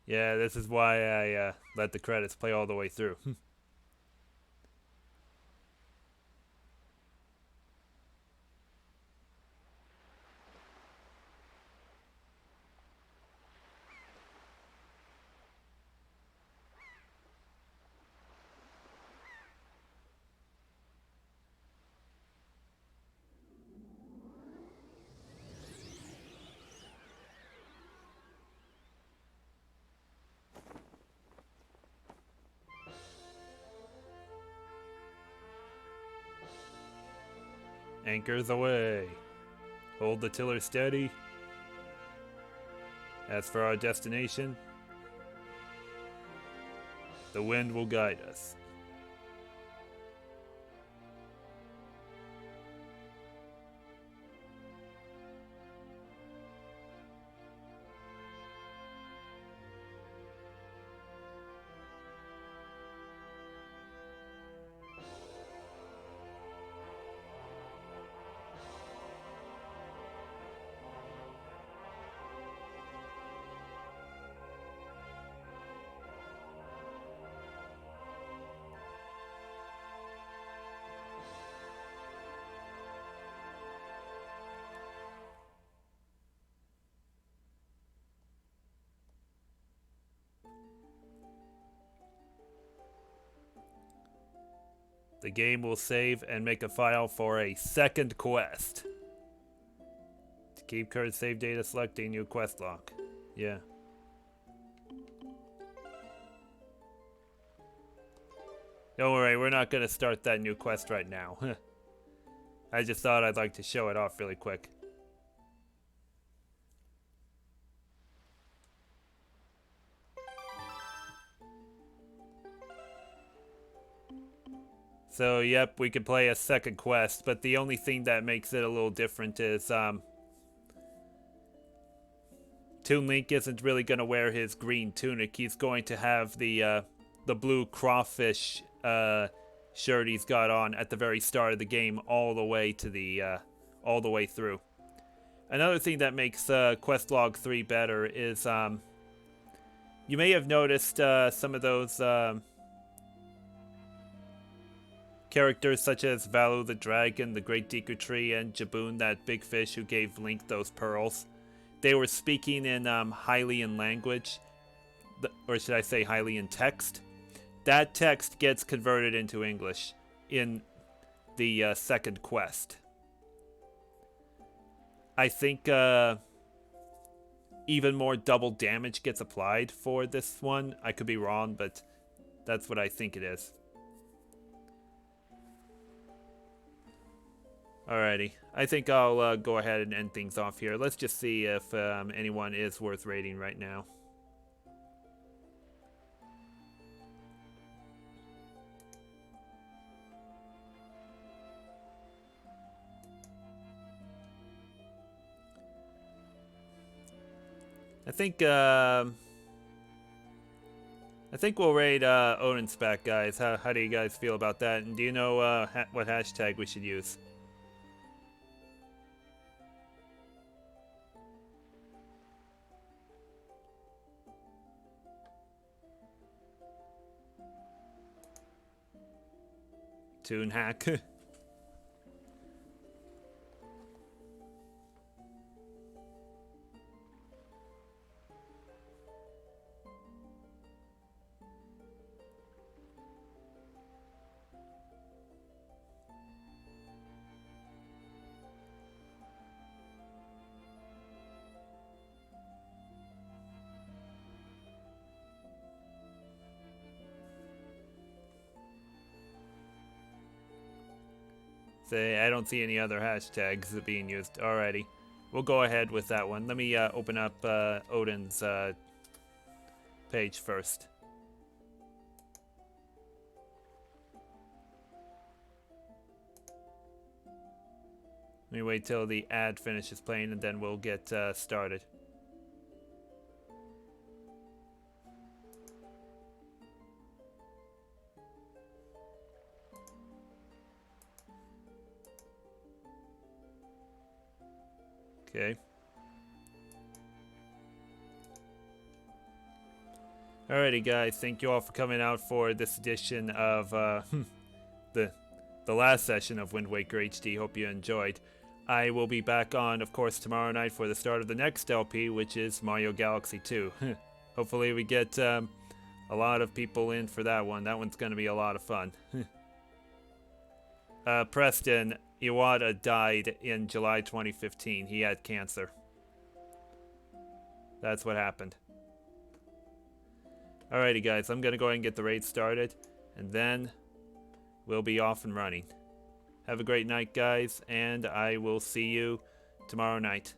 Yeah, this is why I let the credits play all the way through. Anchors away. Hold the tiller steady. As for our destination, the wind will guide us. The game will save and make a file for a second quest. To keep current save data, select a new quest log. Yeah. Don't worry, we're not going to start that new quest right now. I just thought I'd like to show it off really quick. So, yep, we could play a second quest, but the only thing that makes it a little different is, Toon Link isn't really going to wear his green tunic. He's going to have the blue crawfish, shirt he's got on at the very start of the game all the way to the, all the way through. Another thing that makes, Quest Log 3 better is, you may have noticed, some of those, characters such as Valu the Dragon, the Great Deku Tree, and Jaboon, that big fish who gave Link those pearls. They were speaking in Hylian language, or should I say Hylian text. That text gets converted into English in the second quest. I think even more double damage gets applied for this one. I could be wrong, but that's what I think it is. Alrighty, I think I'll go ahead and end things off here. Let's just see if anyone is worth rating right now. I think we'll raid Odin's back, guys. How do you guys feel about that? And do you know what hashtag we should use? Toon hack. I don't see any other hashtags being used. Alrighty. We'll go ahead with that one. Let me open up Odin's page first. Let me wait till the ad finishes playing and then we'll get started. Okay. Alrighty, guys. Thank you all for coming out for this edition of the last session of Wind Waker HD. Hope you enjoyed. I will be back on, of course, tomorrow night for the start of the next LP, which is Mario Galaxy 2. Hopefully, we get a lot of people in for that one. That one's going to be a lot of fun. Preston Iwata died in July 2015. He had cancer. That's what happened. Alrighty, guys. I'm going to go ahead and get the raid started. And then we'll be off and running. Have a great night, guys. And I will see you tomorrow night.